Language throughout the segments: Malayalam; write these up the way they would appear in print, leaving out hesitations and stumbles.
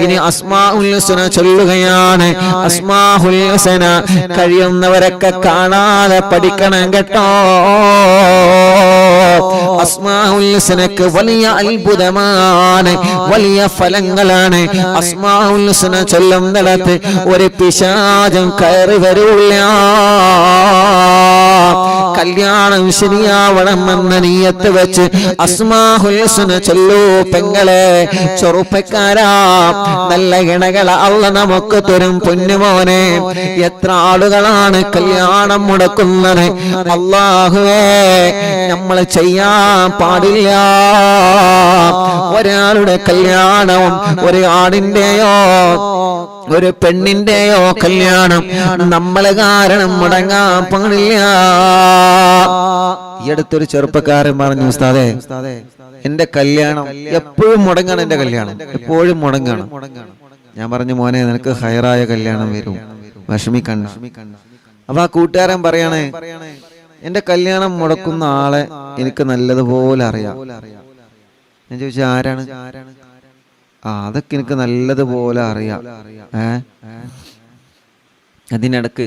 ഇനി അസ്മാഉൽ ഹുസ്ന ചൊല്ലുകയാണ്. അസ്മാഉൽ ഹുസ്ന കഴിയുന്നവരൊക്കെ കാണാതെ പഠിക്കണം കേട്ടോ. അസ്മാഉൽ ഹുസ്നക്ക് വലിയ അത്ഭുതമാണ്, വലിയ ഫലങ്ങളാണ്. അസ്മാഉൽ ഹുസ്ന ചൊല്ലുന്നിടത്ത് ഒരു പിശാചും കയറി വരൂല്ല. കല്യാണം ശരിയാവണമെന്ന നിയ്യത്ത് വെച്ച് അസ്മാഉൽ ഹുസ്ന ചൊല്ലൂ പെങ്ങളെ, ചെറുപ്പക്കാരാ. നല്ല ഇണകളെ അല്ലാഹ് നമുക്ക് തരും പൊന്നുമോനെ. എത്ര ആളുകളാണ് കല്യാണം മുടക്കുന്നത്. അല്ലാഹുവേ, നമ്മൾ ചെയ്യാൻ പാടില്ല. ഒരാളുടെ കല്യാണവും ഒരു ആടിന്റെയോ ഒരു പെണ്ണിന്റെയോ കല്യാണം നമ്മളെ കാരണം മുടങ്ങാൻ പാടില്ല. ഈ അടുത്തൊരു ചെറുപ്പക്കാരൻ പറഞ്ഞു, ഉസ്താദേ എന്റെ കല്യാണം എപ്പോഴും മുടങ്ങാണ്, എന്റെ കല്യാണം എപ്പോഴും മുടങ്ങാണ്. ഞാൻ പറഞ്ഞു, മോനെ നിനക്ക് ഹൈറായ കല്യാണം വരും, വിഷമിക്കണ്ട. അപ്പൊ ആ കൂട്ടുകാരൻ പറയണേ, എന്റെ കല്യാണം മുടക്കുന്ന ആളെ എനിക്ക് നല്ലതുപോലെ അറിയാം. ഞാൻ ചോദിച്ചു, ആരാണ്? അതൊക്കെ എനിക്ക് നല്ലതുപോലെ അറിയാം. അതിനിടക്ക്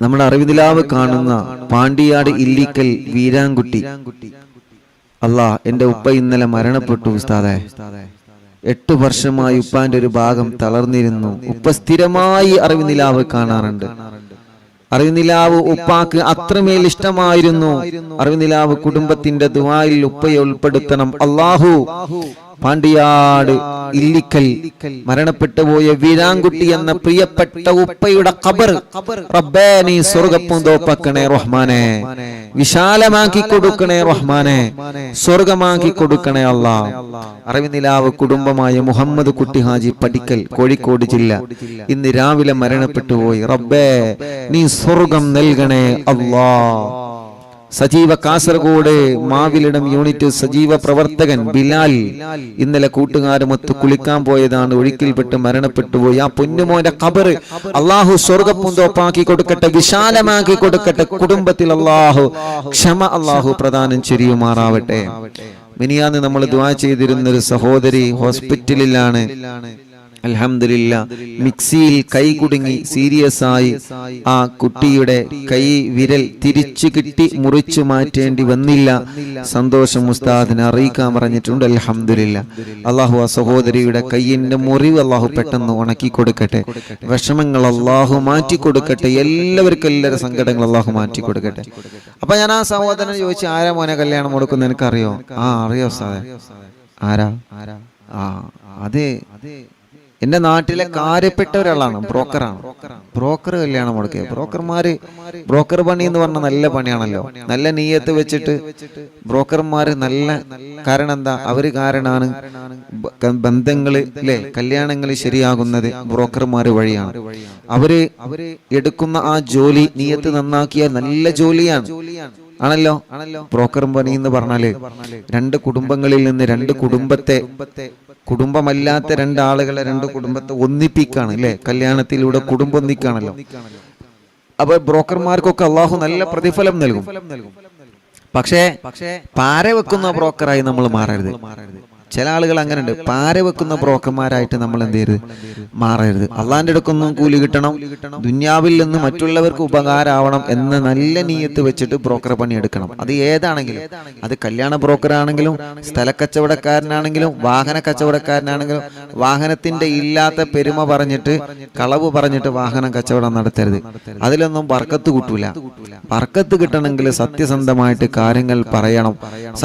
നമ്മുടെ അറിവിതിലാവ് കാണുന്ന പാണ്ടിയാട് ഇല്ലിക്കൽ വീരാൻകുട്ടി, അല്ലാ എന്റെ ഉപ്പ ഇന്നലെ മരണപ്പെട്ടു ഉസ്താദേ. 8 വർഷമായി ഉപ്പാന്റെ ഒരു ഭാഗം തളർന്നിരുന്നു. ഉപ്പ സ്ഥിരമായി അറിവിനിലാവ് കാണാറുണ്ട്. അറിവിനിലാവ് ഉപ്പാക്ക് അത്രമേൽ ഇഷ്ടമായിരുന്നു. അറിവിനിലാവ് കുടുംബത്തിന്റെ ദുആയിൽ ഉപ്പയെ ഉൾപ്പെടുത്തണം. അല്ലാഹു പാണ്ടിയാട് ഇല്ലിക്കൽ മരണപ്പെട്ടു പോയ വീരാൻകുട്ടി എന്ന പ്രിയപ്പെട്ട ഉപ്പയുടെ ഖബർ റബ്ബേ നീ സ്വർഗ്ഗപ്പൂന്തോപ്പാക്കണേ റഹ്മാനെ, വിശാലമാക്കി കൊടുക്കണേ റഹ്മാനെ, സ്വർഗമാക്കി കൊടുക്കണേ അല്ലാഹ്. അറിവിനിലാവ് കുടുംബമായ മുഹമ്മദ് കുട്ടി ഹാജി പടിക്കൽ, കോഴിക്കോട് ജില്ല, ഇന്ന് രാവിലെ മരണപ്പെട്ടു പോയി. റബ്ബേ നീ സ്വർഗം നൽകണേ അല്ലാഹ്. സജീവ കാസർഗോഡ് മാവിലിടം യൂണിറ്റ് സജീവ പ്രവർത്തകൻ ബിലാൽ ഇന്നലെ കൂട്ടുകാരുമൊത്ത് കുളിക്കാൻ പോയതാണ്, ഒഴുക്കിൽപ്പെട്ട് മരണപ്പെട്ടു പോയി. ആ പൊന്നുമോന്റെ ഖബർ അല്ലാഹു സ്വർഗ്ഗപ്പൂന്തോപ്പാക്കി കൊടുക്കട്ടെ, വിശാലമാക്കി കൊടുക്കട്ടെ. കുടുംബത്തിൽ അല്ലാഹു ക്ഷമ അല്ലാഹു പ്രദാനം ചെയ്യുമാറാവട്ടെ. മിനിയാന്ന് നമ്മൾ ദുആ ചെയ്തിരുന്നൊരു സഹോദരി ഹോസ്പിറ്റലിലാണ്. അൽഹംദുലില്ലാ, മിക്സിയിൽ കൈ കുടുങ്ങി സീരിയസ് ആയി ആ കുട്ടിയുടെ കൈ വിരൽ തിരിച്ചു കിട്ടി, മുറിച്ചു മാറ്റേണ്ടി വന്നില്ല. സന്തോഷം ഉസ്താദിനെ അറിയിക്കാൻ പറഞ്ഞിട്ടുണ്ട്. അൽഹംദുലില്ലാ, അല്ലാഹു ആ സഹോദരിയുടെ കൈയിന്റെ മുറിവ് അല്ലാഹു പെട്ടെന്ന് ഉണക്കി കൊടുക്കട്ടെ, വിഷമങ്ങൾ അല്ലാഹു മാറ്റി കൊടുക്കട്ടെ, എല്ലാവർക്കും എല്ലാവരുടെ സങ്കടങ്ങൾ അല്ലാഹു മാറ്റി കൊടുക്കട്ടെ. അപ്പൊ ഞാൻ ആ സഹോദരൻ ചോദിച്ചു, ആരാ മോനെ കല്യാണം കൊടുക്കുന്ന എനിക്കറിയോ? അറിയോ ഉസ്താദേ? ആരാ? അതെ, എന്റെ നാട്ടിലെ കാര്യപ്പെട്ട ഒരാളാണ്, ബ്രോക്കറാണ്. ബ്രോക്കർ കല്യാണം മുടക്കിയ ബ്രോക്കർ പണി എന്ന് പറഞ്ഞാൽ നല്ല പണിയാണല്ലോ. നല്ല നീയത്ത് വെച്ചിട്ട് ബ്രോക്കർമാര് നല്ല, കാരണം എന്താ, അവര് കാരണമാണ് ബന്ധങ്ങള് അല്ലെ, കല്യാണങ്ങൾ ശരിയാകുന്നത് ബ്രോക്കർമാര് വഴിയാണ്. അവര് എടുക്കുന്ന ആ ജോലി നീയത്ത് നന്നാക്കിയാൽ നല്ല ജോലിയാണ് ആണല്ലോ. ബ്രോക്കർ പണി എന്ന് പറഞ്ഞാല് 2 കുടുംബങ്ങളിൽ നിന്ന് 2 കുടുംബത്തെ, കുടുംബമല്ലാത്ത 2 ആളുകളെ 2 കുടുംബത്തെ ഒന്നിപ്പിക്കാണ് അല്ലെ, കല്യാണത്തിലൂടെ കുടുംബം ഒന്നിക്കാണല്ലോ. അപ്പൊ ബ്രോക്കർമാർക്കൊക്കെ അള്ളാഹു നല്ല പ്രതിഫലം നൽകും. പക്ഷേ പാര വെക്കുന്ന ബ്രോക്കറായി നമ്മൾ മാറരുത്. ചില ആളുകൾ അങ്ങനെ ഉണ്ട്, പാര വെക്കുന്ന ബ്രോക്കർമാരായിട്ട് നമ്മൾ എന്ത് ചെയ്യരുത്, മാറരുത്. അള്ളാന്റെ അടുക്കൊന്നും കൂലി കിട്ടണം, ദുന്യാവിൽ നിന്ന് മറ്റുള്ളവർക്ക് ഉപകാരമാവണം എന്ന നല്ല നീയത്ത് വെച്ചിട്ട് ബ്രോക്കർ പണി എടുക്കണം. അത് ഏതാണെങ്കിലും, അത് കല്യാണ ബ്രോക്കർ ആണെങ്കിലും, സ്ഥല കച്ചവടക്കാരനാണെങ്കിലും, വാഹന കച്ചവടക്കാരനാണെങ്കിലും, വാഹനത്തിന്റെ ഇല്ലാത്ത പെരുമ പറഞ്ഞിട്ട്, കളവ് പറഞ്ഞിട്ട് വാഹനം കച്ചവടം നടത്തരുത്. അതിലൊന്നും ബർക്കത്ത് കിട്ടൂല. ബർക്കത്ത് കിട്ടണമെങ്കിൽ സത്യസന്ധമായിട്ട് കാര്യങ്ങൾ പറയണം,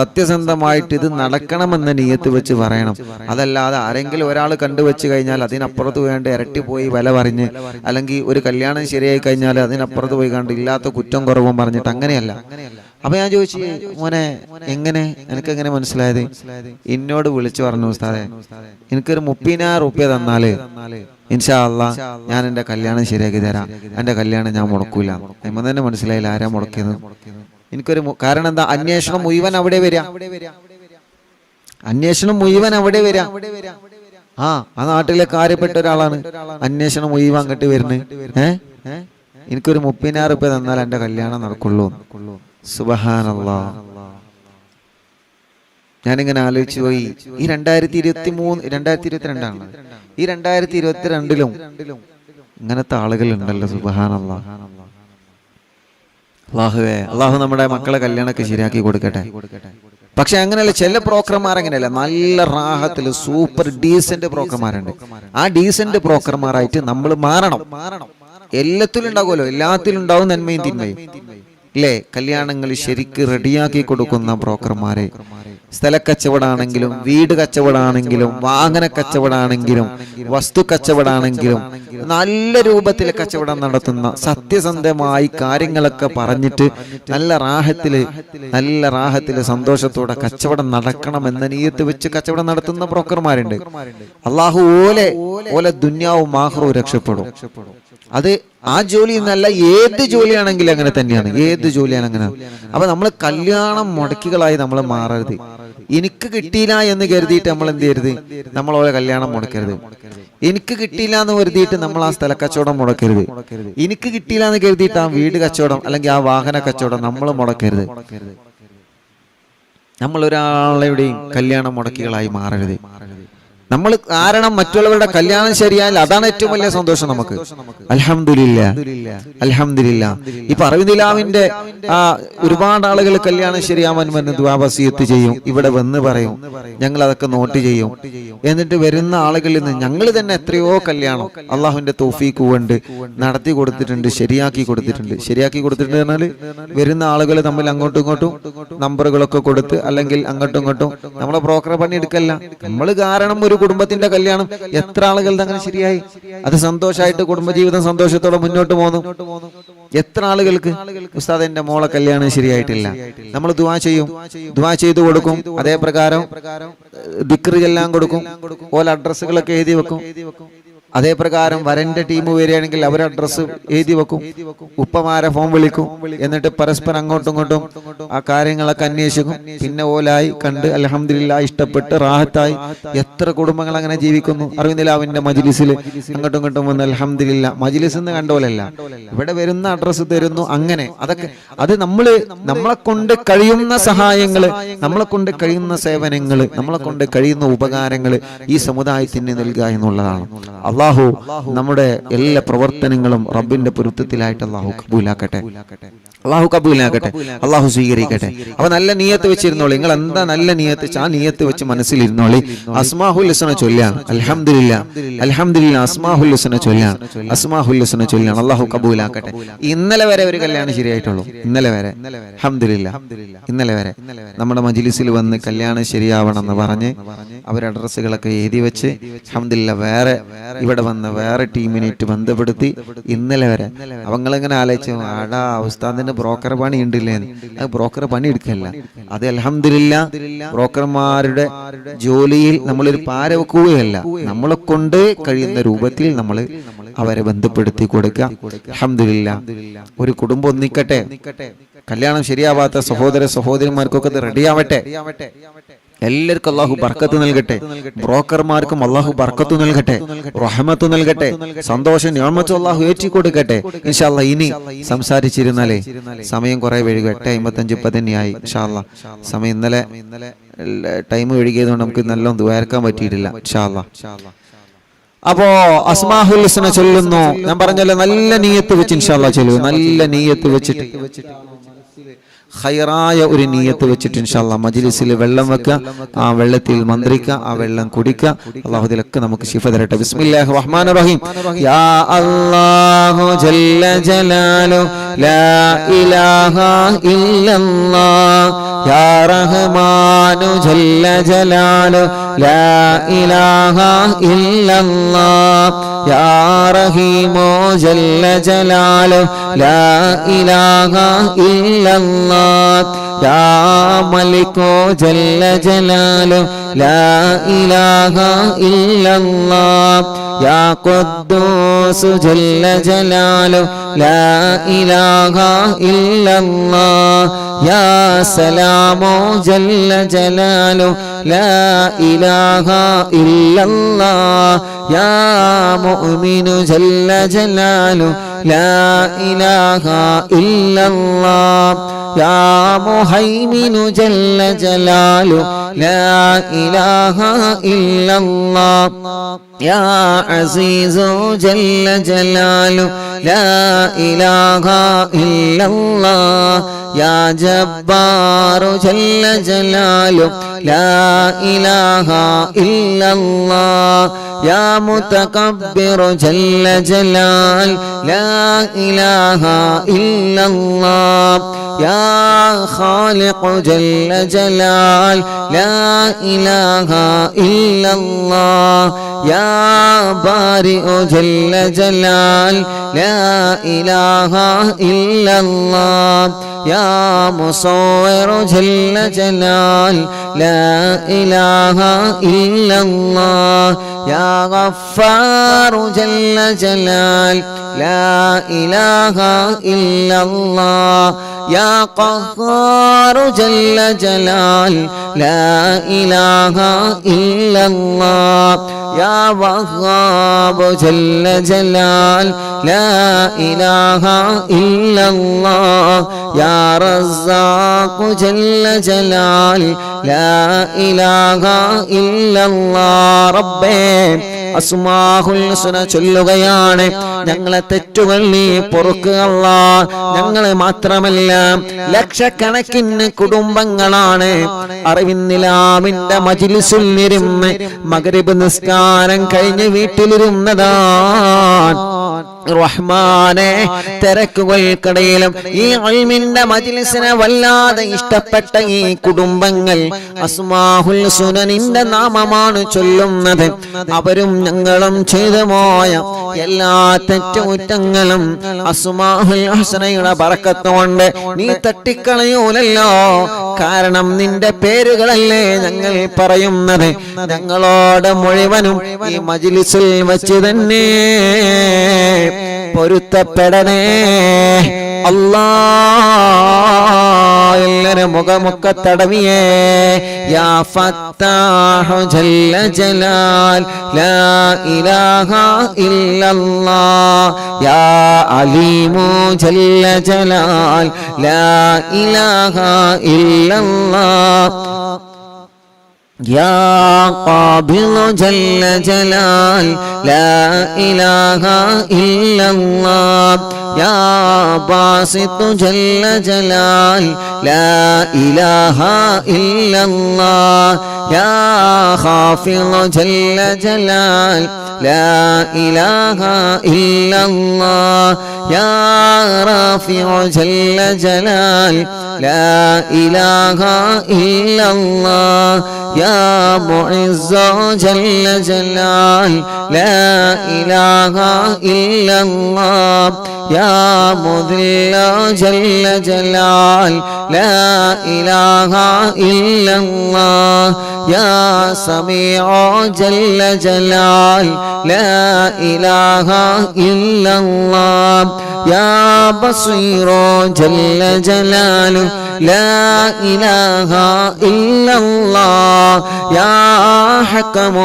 സത്യസന്ധമായിട്ട് ഇത് നടക്കണമെന്ന നീയത്ത് വെച്ച് പറയണം. അതല്ലാതെ ആരെങ്കിലും ഒരാൾ കണ്ടുവെച്ച് കഴിഞ്ഞാൽ അതിനപ്പുറത്ത് വേണ്ട ഇരട്ടി പോയി വില പറഞ്ഞ്, അല്ലെങ്കിൽ ഒരു കല്യാണം ശരിയായി കഴിഞ്ഞാൽ അതിനപ്പുറത്ത് പോയി കണ്ട് ഇല്ലാത്ത കുറ്റം കുറവും പറഞ്ഞിട്ട് അങ്ങനെയല്ല. അപ്പൊ ഞാൻ ചോദിച്ചു, മോനെ എങ്ങനെ, എനിക്കെങ്ങനെ മനസ്സിലായത്? എന്നോട് വിളിച്ചു പറഞ്ഞു, ഉസ്താദേ എനിക്കൊരു 30,000 റുപ്യ തന്നാല് ഇൻഷാ അല്ലാഹ് ഞാൻ എന്റെ കല്യാണം ശരിയാക്കി തരാം, എന്റെ കല്യാണം ഞാൻ മുടക്കൂല. എമ്മ തന്നെ മനസ്സിലായില്ല ആരാ മുടക്കിയത്. എനിക്കൊരു കാരണം എന്താ, അന്വേഷണം മുഴുവൻ അവിടെ വരാം, അന്വേഷണം മുഴുവൻ അവിടെ വരാം. ആ നാട്ടിലെ കാര്യപ്പെട്ട ഒരാളാണ്, അന്വേഷണം മുഴുവൻ അങ്ങോട്ട് വരുന്നത്. എനിക്കൊരു 30,000 റുപ്യ തന്നാൽ എന്റെ കല്യാണം നടക്കുള്ളൂ. സുബ്ഹാനല്ലാഹ്. ഞാനിങ്ങനെ ആലോചിച്ചു പോയി, ഈ 2022 ഈ 2022 ഇങ്ങനത്തെ ആളുകൾ ഉണ്ടല്ലോ. സുബ്ഹാനല്ലാഹ്. അല്ലാഹുവേ, അല്ലാഹു നമ്മുടെ മക്കളെ കല്യാണമൊക്കെ ശരിയാക്കി കൊടുക്കട്ടെ. പക്ഷെ അങ്ങനെയല്ല, ചില ബ്രോക്കർമാർ അങ്ങനെയല്ല, നല്ല റാഹത്തിൽ സൂപ്പർ ഡീസന്റ് ബ്രോക്കർമാരുണ്ട്. ആ ഡീസന്റ് ബ്രോക്കർമാരായിട്ട് നമ്മൾ മാറണം. എല്ലാത്തിലും ഉണ്ടാകുമല്ലോ, എല്ലാത്തിലും ഉണ്ടാവും നന്മയും തിന്മയും ഇല്ലേ? കല്യാണങ്ങൾ ശരിക്ക് റെഡിയാക്കി കൊടുക്കുന്ന ബ്രോക്കർമാരെ, സ്ഥലക്കച്ചവടാണെങ്കിലും വീട് കച്ചവടാണെങ്കിലും വാഹന കച്ചവടാണെങ്കിലും വസ്തു കച്ചവടാണെങ്കിലും നല്ല രൂപത്തിൽ കച്ചവടം നടത്തുന്ന, സത്യസന്ധമായി കാര്യങ്ങളൊക്കെ പറഞ്ഞിട്ട് നല്ല റാഹത്തില് സന്തോഷത്തോടെ കച്ചവടം നടക്കണമെന്ന നിയത്ത് വെച്ച് കച്ചവടം നടത്തുന്ന ബ്രോക്കർമാരുണ്ട്. അള്ളാഹു ഓലെ ദുന്യാവും ആഖിറവും രക്ഷപ്പെടും. അത് ആ ജോലി എന്നല്ല, ഏത് ജോലിയാണെങ്കിലും അങ്ങനെ തന്നെയാണ്. ഏത് ജോലിയാണ് അങ്ങനെ. അപ്പൊ നമ്മൾ കല്യാണം മുടക്കികളായി നമ്മൾ മാറരുത്. എനിക്ക് കിട്ടിയില്ല എന്ന് കരുതിയിട്ട് നമ്മൾ എന്ത് ചെയ്യരുത്, നമ്മൾ ഓരോ കല്യാണം മുടക്കരുത്. എനിക്ക് കിട്ടിയില്ല എന്ന് കരുതിയിട്ട് നമ്മൾ ആ സ്ഥല കച്ചവടം മുടക്കരുത്. എനിക്ക് കിട്ടിയില്ല എന്ന് കരുതിയിട്ട് ആ വീട് കച്ചവടം അല്ലെങ്കിൽ ആ വാഹന കച്ചവടം നമ്മൾ മുടക്കരുത്. നമ്മൾ ഒരാളുടെയും കല്യാണം മുടക്കികളായി മാറരുത്. നമ്മൾ കാരണം മറ്റുള്ളവരുടെ കല്യാണം ശരിയായാൽ അതാണ് ഏറ്റവും വലിയ സന്തോഷം നമുക്ക്. അൽഹംദുലില്ലാ. ഇപ്പൊ അറിവിനിലാവിന്റെ ഒരുപാട് ആളുകൾ കല്യാണം ശരിയാവാൻ വന്ന് ദുആ വസിയത്ത് ചെയ്യും, ഇവിടെ വന്ന് പറയും, ഞങ്ങൾ അതൊക്കെ നോട്ട് ചെയ്യും. എന്നിട്ട് വരുന്ന ആളുകളിൽ നിന്ന് ഞങ്ങൾ തന്നെ എത്രയോ കല്യാണം അള്ളാഹുവിന്റെ തൗഫീഖ് കൊണ്ട് നടത്തി കൊടുത്തിട്ടുണ്ട്, ശരിയാക്കി കൊടുത്തിട്ടുണ്ട് പറഞ്ഞാൽ വരുന്ന ആളുകൾ തമ്മിൽ അങ്ങോട്ടും ഇങ്ങോട്ടും നമ്പറുകളൊക്കെ കൊടുത്ത് അല്ലെങ്കിൽ അങ്ങോട്ടും ഇങ്ങോട്ടും നമ്മളെ ബ്രോക്കറെ പണി എടുക്കല്ല. നമ്മൾ കാരണം ഒരു കുടുംബത്തിന്റെ കല്യാണം എത്ര ആളുകൾ അങ്ങനെ ശരിയായി, അത് സന്തോഷമായിട്ട് കുടുംബജീവിതം സന്തോഷത്തോടെ മുന്നോട്ട് പോകുന്നു. എത്ര ആളുകൾക്ക് ഉസ്താദ് എന്റെ മോളെ കല്യാണം ശരിയായിട്ടില്ല, നമ്മൾ ദുആ ചെയ്യും, ദുആ ചെയ്തു കൊടുക്കും. അതേ പ്രകാരം ദിക്ർ എല്ലാം കൊടുക്കും, ഓല അഡ്രസ്സുകളൊക്കെ എഴുതി വെക്കും. അതേ പ്രകാരം വരന്റെ ടീം വരികയാണെങ്കിൽ അവരുടെ അഡ്രസ്സ് എഴുതി വെക്കും, ഉപ്പമാരെ ഫോൺ വിളിക്കും. എന്നിട്ട് പരസ്പരം അങ്ങോട്ടും ഇങ്ങോട്ടും ആ കാര്യങ്ങളൊക്കെ അന്വേഷിക്കും. പിന്നെ ഓലായി കണ്ട് അൽഹംദുലില്ലാഹ് ഇഷ്ടപ്പെട്ട് റാഹത്തായി എത്ര കുടുംബങ്ങൾ അങ്ങനെ ജീവിക്കുന്നു. അറിവിനിലാവിന്റെ മജ്ലിസിൽ അങ്ങോട്ടും ഇങ്ങോട്ടും വന്ന് അൽഹംദുലില്ലാഹ്, മജ്ലിസ് എന്ന് കണ്ടോലല്ല, ഇവിടെ വരുന്ന അഡ്രസ്സ് തരുന്നു. അങ്ങനെ അതൊക്കെ അത് നമ്മളെ കൊണ്ട് കഴിയുന്ന സഹായങ്ങള്, നമ്മളെ കൊണ്ട് കഴിയുന്ന സേവനങ്ങള്, നമ്മളെ കൊണ്ട് കഴിയുന്ന ഉപകാരങ്ങള് ഈ സമുദായത്തിന് നൽകുക എന്നുള്ളതാണ്. അള്ളാഹു നമ്മുടെ എല്ലാ പ്രവർത്തനങ്ങളും റബ്ബിന്റെ പൊരുത്തത്തിലായിട്ട് അള്ളാഹു കബൂലാക്കട്ടെ, അള്ളാഹു സ്വീകരിക്കട്ടെ. അപ്പൊ നല്ല നിയത്ത് വെച്ചിരുന്നോളി. നിങ്ങൾ എന്താ നല്ല നിയത്ത് ആ നിയത്ത് വെച്ച് മനസ്സിലിരുന്നോളി. അസ്മാഹുൽ ഹുസ്ന ചൊല്ലാണ്. അൽഹംദുലില്ലാ അസ്മാഹുൽ ഹുസ്ന ചൊല്ലാണ്. അള്ളാഹു കബൂലാക്കട്ടെ. ഇന്നലെ വരെ ഒരു കല്യാണം ശരിയായിട്ടുള്ളൂ. ഇന്നലെ വരെ അൽഹംദുലില്ലാ, ഇന്നലെ വരെ നമ്മുടെ മജ്ലിസിൽ വന്ന് കല്യാണം ശരിയാവണം എന്ന് പറഞ്ഞ് അവർ അഡ്രസ്സുകളൊക്കെ എഴുതി വെച്ച് അൽഹംദുലില്ലാ വേറെ ഇവിടെ വന്ന വേറെ ടീമിനായിട്ട് ബന്ധപ്പെടുത്തി ഇന്നലെ വരെ അവങ്ങളിങ്ങനെ ആലോചിച്ചു, ആടാ ഉസ്താദിന് ബ്രോക്കർ പണി ഉണ്ടില്ലേ? അത് ബ്രോക്കർ പണി എടുക്കല്ല, അത് അൽഹംദുലില്ലാ ബ്രോക്കർമാരുടെ ജോലിയിൽ നമ്മളൊരു പാര വെക്കുകയല്ല, നമ്മളെ കൊണ്ട് കഴിയുന്ന രൂപത്തിൽ നമ്മൾ അവരെ ബന്ധപ്പെടുത്തി കൊടുക്കുക. അൽഹംദുലില്ലാ ഒരു കുടുംബം ഒന്നിക്കട്ടെ. കല്യാണം ശരിയാവാത്ത സഹോദരന്മാർക്കൊക്കെ ഇത് റെഡിയാവട്ടെ. എല്ലാവർക്കും അള്ളാഹു ബർക്കത്ത് നൽകട്ടെ. ബ്രോക്കർമാർക്കും അള്ളാഹു ബർക്കത്ത് നൽകട്ടെ, റഹ്മത്ത് നൽകട്ടെ, സന്തോഷം നിഅമത്ത് അള്ളാഹു ഏറ്റിക്കൊടുക്കട്ടെ. ഇൻഷാ അല്ലാഹ് ഇനി സംസാരിച്ചിരുന്നാലേ സമയം കുറെ വൈകും. 8:55 തന്നെയായി. ഇൻഷാ അല്ലാഹ് സമയം ഇന്നലെ ടൈം വൈകിയതുകൊണ്ട് നമുക്ക് നല്ലോണം ദുആർക്കാൻ പറ്റിയിട്ടില്ല. ഇൻഷാ അല്ലാഹ് അപ്പോ അസ്മാഹുൽ ഹുസ്ന ചൊല്ലുന്നു. ഞാൻ പറഞ്ഞല്ലോ നല്ല നിയത്ത് വെച്ച് ഇൻഷാ അല്ലാഹ് ചൊല്ലൂ. നല്ല നിയത്ത് വെച്ചിട്ട് ഖൈറായ ഒരു നിയത്ത് വെച്ചിട്ട് ഇൻഷാ അല്ലാഹ് മജ്ലിസിൽ വെള്ളം വെക്കുക, ആ വെള്ളത്തിൽ മന്ത്രിക്കുക, ആ വെള്ളം കുടിക്കുക. അല്ലാഹു ഇതിലൊക്കെ നമുക്ക് ശിഫ തരട്ടെ. ബിസ്മില്ലാഹിർ റഹ്മാനിർ റഹീം. യാ അല്ലാഹു ജല്ല ജലാലു ലാ ഇലാഹ ഇല്ലല്ലാഹ് യാ റഹ്മാനു ജല്ല ജലാലു ലാ ഇലാഹ ഇല്ലല്ലാഹ് യാ റഹീമു ജല്ല ജലാലു ലാ ഇലാഹ ഇല്ലല്ലാഹ് യാ മലികു ജല്ല ജലാലു ലാ ഇലാഹ ഇല്ലല്ലാഹ് യാ ഖുദ്ദൂസ് ജല്ല ജലാലു ലാ ഇലാഹ ഇല്ലല്ലാഹ് യാ സലാമു ജല്ല ജലാലു ലാ ഇലാഹ ഇല്ലല്ലാഹ് യാ മുഅ്മിനു ജല്ല ജലാലു لا إله إلا الله يا مهيمن جل جلاله لا إله إلا الله يا عزيز جل جلاله لا إله إلا الله يا جبار جل جلاله لا إله إلا الله يا متكبر جل جلال لا إله إلا الله يا خالق جل جلال لا إله إلا الله يا بارئ جل جلال لا إله إلا الله يا مصور جل جلال لا إله إلا الله يا غفار جل جلال لا إله إلا الله يا قهار جل جلال لا إله إلا الله يا وهاب جل جلال لا إله إلا الله يا رزاق جل جلال لا إله إلا الله ربي അസ്മാഉൽ ഹുസ്ന ചൊല്ലുകയാണ്. ഞങ്ങളെ തെറ്റുകൾ നീ പൊറുക്കുക അല്ലാഹ്. ഞങ്ങളെ മാത്രമല്ല ലക്ഷക്കണക്കിന് കുടുംബങ്ങളാണ് അറിവിന്നിലാമിന്റെ മജ്ലിസിൽ ഇരുന്ന് മഗ്രിബ് നിസ്കാരം കഴിഞ്ഞ് വീട്ടിലിരുന്നതാണ്. റഹ്മാനെ, തിരക്കുകൾക്കിടയിലും ഈ ഇൽമിന്റെ മജ്ലിസിനെ വല്ലാതെ ഇഷ്ടപ്പെട്ട ഈ കുടുംബങ്ങൾ അസ്മാഉൽ ഹുസ്നന്റെ നാമമാണ് ചൊല്ലുന്നത്. അവരും ഞങ്ങളും ചെയ്തു പോയ എല്ലാ തെറ്റുകുറ്റങ്ങളും അസ്മാഉൽ ഹുസ്നയുടെ ബറക്കത്ത് കൊണ്ട് നീ തട്ടിക്കളയൂലല്ലോ. കാരണം നിന്റെ പേരുകളല്ലേ ഞങ്ങൾ പറയുന്നത്. ഞങ്ങളോട് മുഴുവനും ഈ മജ്ലിസിൽ വെച്ച് തന്നെ പൊരുത്തപ്പെടണേ അല്ലാഹ്. എല്ലാരും മുഖമൊക്കെ തടവിയേ. യാ ഫത്താഹു ജല്ല ജലാൽ ലാ ഇലാഹ ഇല്ലല്ലാഹ് യാ അലീമു ജല്ല ജലാൽ ലാ ഇലാഹ ഇല്ലല്ലാഹ് يا قابض جل جلال لا إله إلا الله يا باسط جل جلال لا إله إلا الله يا خافض جل جلال لا إله إلا الله يا رافع جل جلال لا إله إلا الله يا معز جل جلال لا إله إلا الله يا مذل جل جلال لا إله إلا الله يا سميع جل جلال لا إله إلا الله يا بصير جل جلاله لا إله إلا الله يا حكم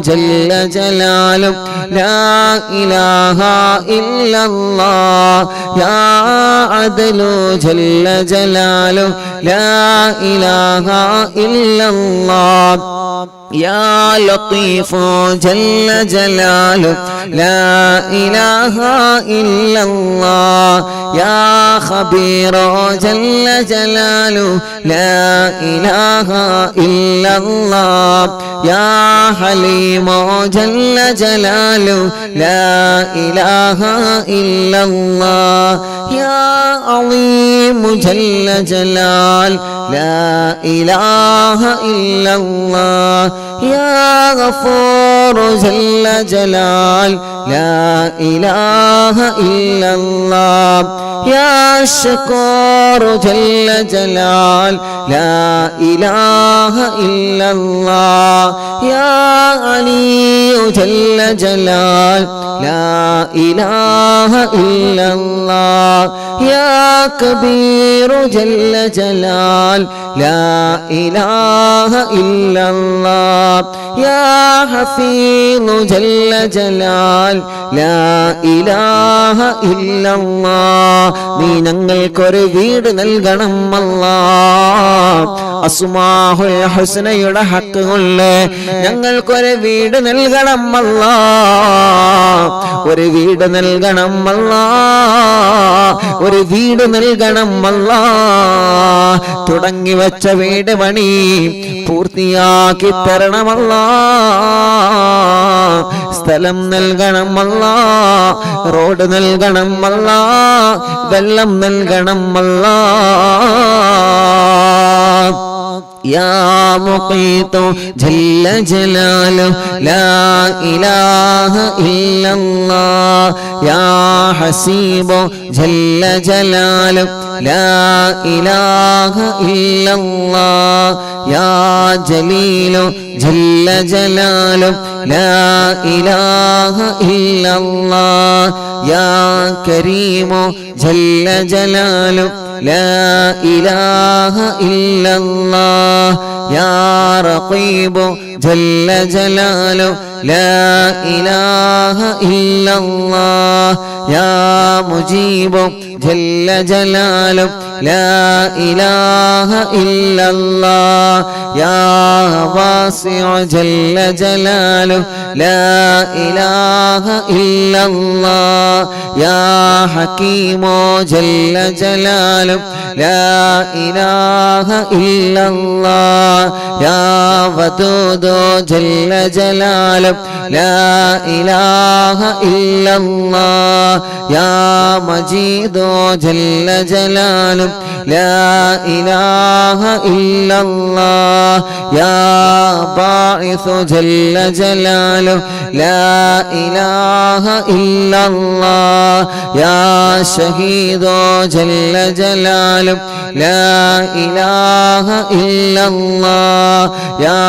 جل جلاله لا إله إلا الله يا عدل جل جلاله لا إله إلا الله يا لطيف جل جلاله لا إله إلا الله يا خبير جل جلاله لا إله إلا الله يا حليم جل جلاله لا إله إلا الله يا عظيم جل جلال لا إله إلا الله يا غفور جل جلال لا إله إلا الله يا شكور جل جلال لا إله إلا الله يا علي جل جلال لا إله إلا الله يا كبير جل جلال ലാ ഇലാഹ ഇല്ലല്ലാഹ് യാ ഹഫീളു ജല്ല ജലാൽ ലാ ഇലാഹ ഇല്ലല്ലാഹ് നീ ഞങ്ങൾക്കൊരു വീട് നൽകണം അല്ലാഹ് അസ്മാഉൽ ഹുസ്നയുടെ ഹക്ക് കൊണ്ട് ഞങ്ങൾക്കൊരു വീട് നൽകണം അല്ലാഹ് ഒരു വീട് നൽകണം അല്ലാഹ് ഒരു വീട് നൽകണം അല്ലാഹ് തുടങ്ങി വെച്ച വീട് പണി പൂർത്തിയാക്കി തരണം അല്ലാഹ് സ്ഥലം നൽകണം അല്ലാഹ് റോഡ് നൽകണം അല്ലാഹ് വെള്ളം നൽകണം അല്ലാഹ് يا مقيت جل جلاله لا إله إلا الله يا حسيب جل جلاله لا إله إلا الله يا جليل جل جلاله لا إله إلا الله يا كريم جل جلاله لا إله إلا الله يا رقيب جل جلاله لا إله إلا الله يا مجيب جل جلاله لا إله إلا الله يا واسع جل جلاله لا إله إلا الله يا حكيم جل جلاله لا إله إلا الله يا ودود جل جلاله لا إله إلا الله يا مجيد جل جلاله لا إله إلا الله يا باعث جل جلاله لا إله إلا الله يا شهيد جل جلاله لا إله إلا الله يا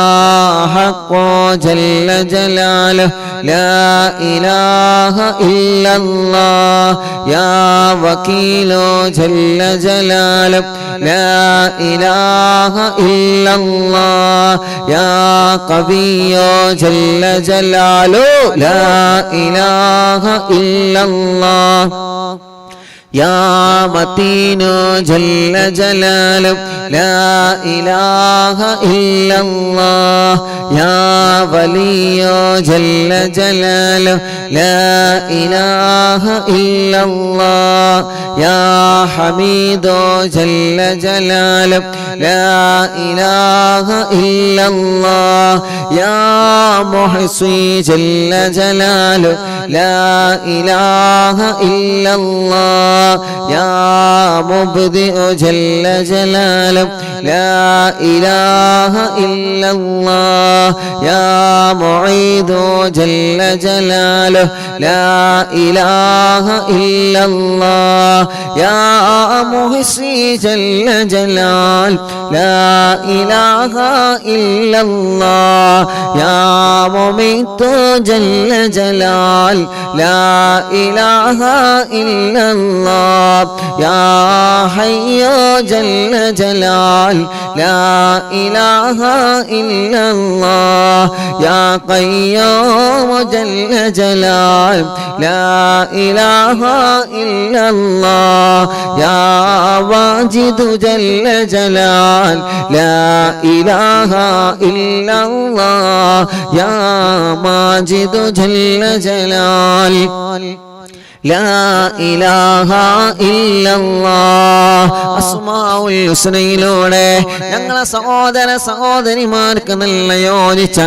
حق جل جلاله لا إله إلا الله يا وكيل جل جلاله لا إله إلا الله يا قوي جل جلاله لا إله إلا الله يا متين جل جلاله لا إله إلا الله يا ولي جل جلاله لا إله إلا الله يا حميد جل جلاله لا إله إلا الله يا محصي جل جلاله لا إله إلا الله يا مبدئ جل جلاله لا إله إلا الله يا معيد جل جلاله لا إله إلا الله يا محصي جل جلاله لا إله إلا الله يا مميت جل جلاله لا إله إلا الله يا حي جل جلاله لا إله إلا الله يا قيوم جل جلاله لا إله إلا الله يا واجد جل جلاله لا إله إلا الله يا ماجد جل جلاله لا إله إلا الله അസ്മാഉൽ ഹുസ്നയിലൂടെ ഞങ്ങളെ സഹോദര സഹോദരിമാർക്ക് നല്ല യോജിച്ച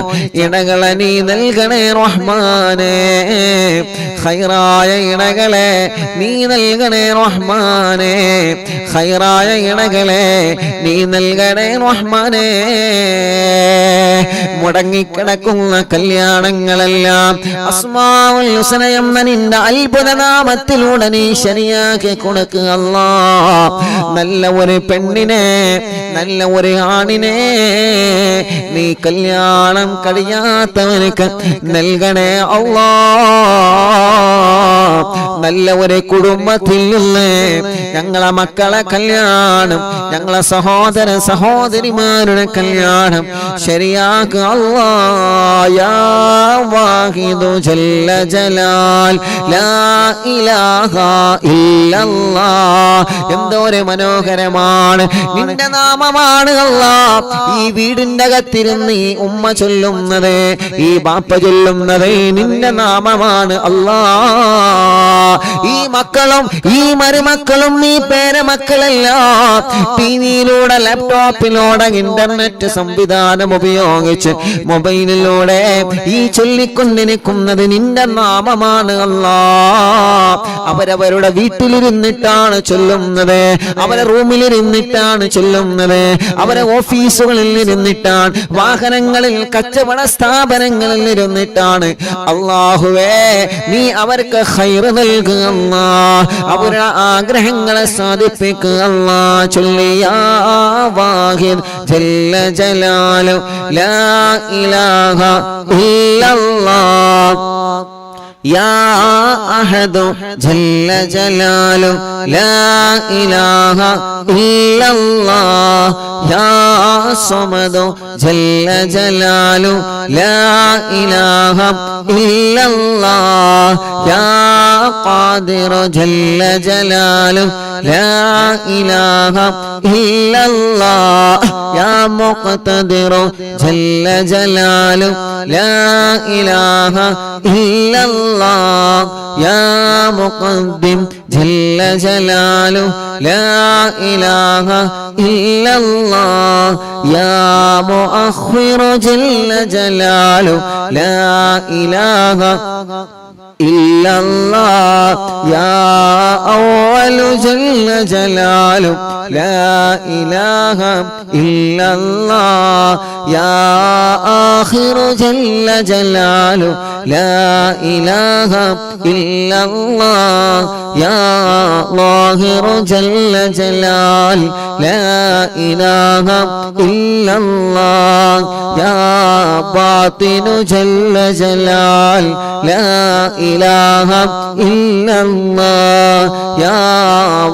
ഇണകളെ നീ നൽകണേ റഹ്മാനേ ഖൈറായ ഇണകളെ നീ നൽകണേ റഹ്മാനേ ഖൈറായ ഇണകളെ നീ നൽകണേ റഹ്മാനേ മുടങ്ങിക്കിടക്കുന്ന കല്യാണങ്ങളെല്ലാം അസ്മാഉൽ ഹുസ്ന എന്ന നിന്റെ അത്ഭുത നാമത്തിലൂടെ നീ ശരിയാക്കി കൊടുക്കുക അല്ലാ. നല്ല ഒരു പെണ്ണിനെ, നല്ല ഒരു ആണിനെ നീ കല്യാണം കഴിയാത്തവനക്ക് നൽകണേ അല്ലാ. നല്ല ഒരു കുടുംബത്തിൽ നിന്ന് ഞങ്ങളെ മക്കളെ കല്യാണം, ഞങ്ങളെ സഹോദര സഹോദരിമാരുടെ കല്യാണം ശരിയാക്കുക അല്ലാ. യാ വാഹിദു ജല്ല ജലാൽ ലാ ഇലാഹ ഇല്ലല്ലാഹ്. എന്തോരെ മനോഹരമാണ് നിന്റെ നാമമാണ് അല്ലാ. ഈ വീടിന്റെ അകത്തിരുന്ന് ഈ ഉമ്മ ചൊല്ലുന്നത്, ഈ ബാപ്പ ചൊല്ലുന്നത് നിന്റെ നാമമാണ് അല്ലാ. ഈ മക്കളും ഈ മരുമക്കളും ഈ പേരമക്കളെല്ലാം ടിവിയിലൂടെ, ലാപ്ടോപ്പിലൂടെ, ഇന്റർനെറ്റ് സംവിധാനം ഉപയോഗിച്ച് മൊബൈലിലൂടെ ഈ ചൊല്ലിക്കൊണ്ടിരിക്കുന്നത് നിന്റെ നാമമാണ് അല്ലാ. അവരവരുടെ വീട്ടിലിരുന്നിട്ടാണ് ചൊല്ലുന്നത്, അവരെ റൂമിലിരുന്നിട്ടാണ് ചൊല്ലുന്നത്, അവരെ ഓഫീസുകളിൽ ഇരുന്നിട്ടാണ്, വാഹനങ്ങളിൽ, കച്ചവട സ്ഥാപനങ്ങളിൽ ഇരുന്നിട്ടാണ്. അല്ലാഹുവേ നീ അവർക്ക് ഖൈറ് നൽകുക അല്ലാ. അവരുടെ ആഗ്രഹങ്ങളെ സാധിപ്പിക്കുക അല്ലാ. ചൊല്ലിയാ വാഹിദ് ജല്ല ജലാലു ലാ ഇലാഹ ഇല്ലല്ലാഹ്. യാ അഹദു ജല്ല ജലാലു ലാ ഇലാഹ ഇല്ലല്ലാഹ്. യാ സമദു ജല്ല ജലാലു ലാ ഇലാഹ ഇല്ലല്ലാഹ്. യാ ഖാദിറു ജല്ല ജലാലു ലാ ഇലാഹ ഇല്ലല്ലാഹ്. യാ മുഖ്തദിറു ജല്ല ജലാലു ലാ ഇലാഹ ഇല്ലല്ലാഹ്. യാ മുഖദ്ദിം ജല്ല ജലാലു ലാ ഇലാഹ ഇല്ലല്ലാഹ്. യാ മുഅഖിറു ജല്ല ജലാലു ലാ ഇലാഹ ഇല്ലല്ലാഹ്. യാ അവ്വലു ജല്ല ജലാലു ലാ ഇലാഹ ഇല്ലല്ലാഹ്. യാ ആഖിറു ജല്ല ജലാലു ലാ ഇലാഹ ഇല്ലല്ലാഹ്. യാ ളാഹിറു ജല്ല ജലാൽ ലാ ഇലാഹ ഇല്ലല്ലാഹ്. യാ ബാത്തിനു ജല്ല ജലാൽ ലാ ഇലാഹ ഇല്ലല്ലാഹ്. യാ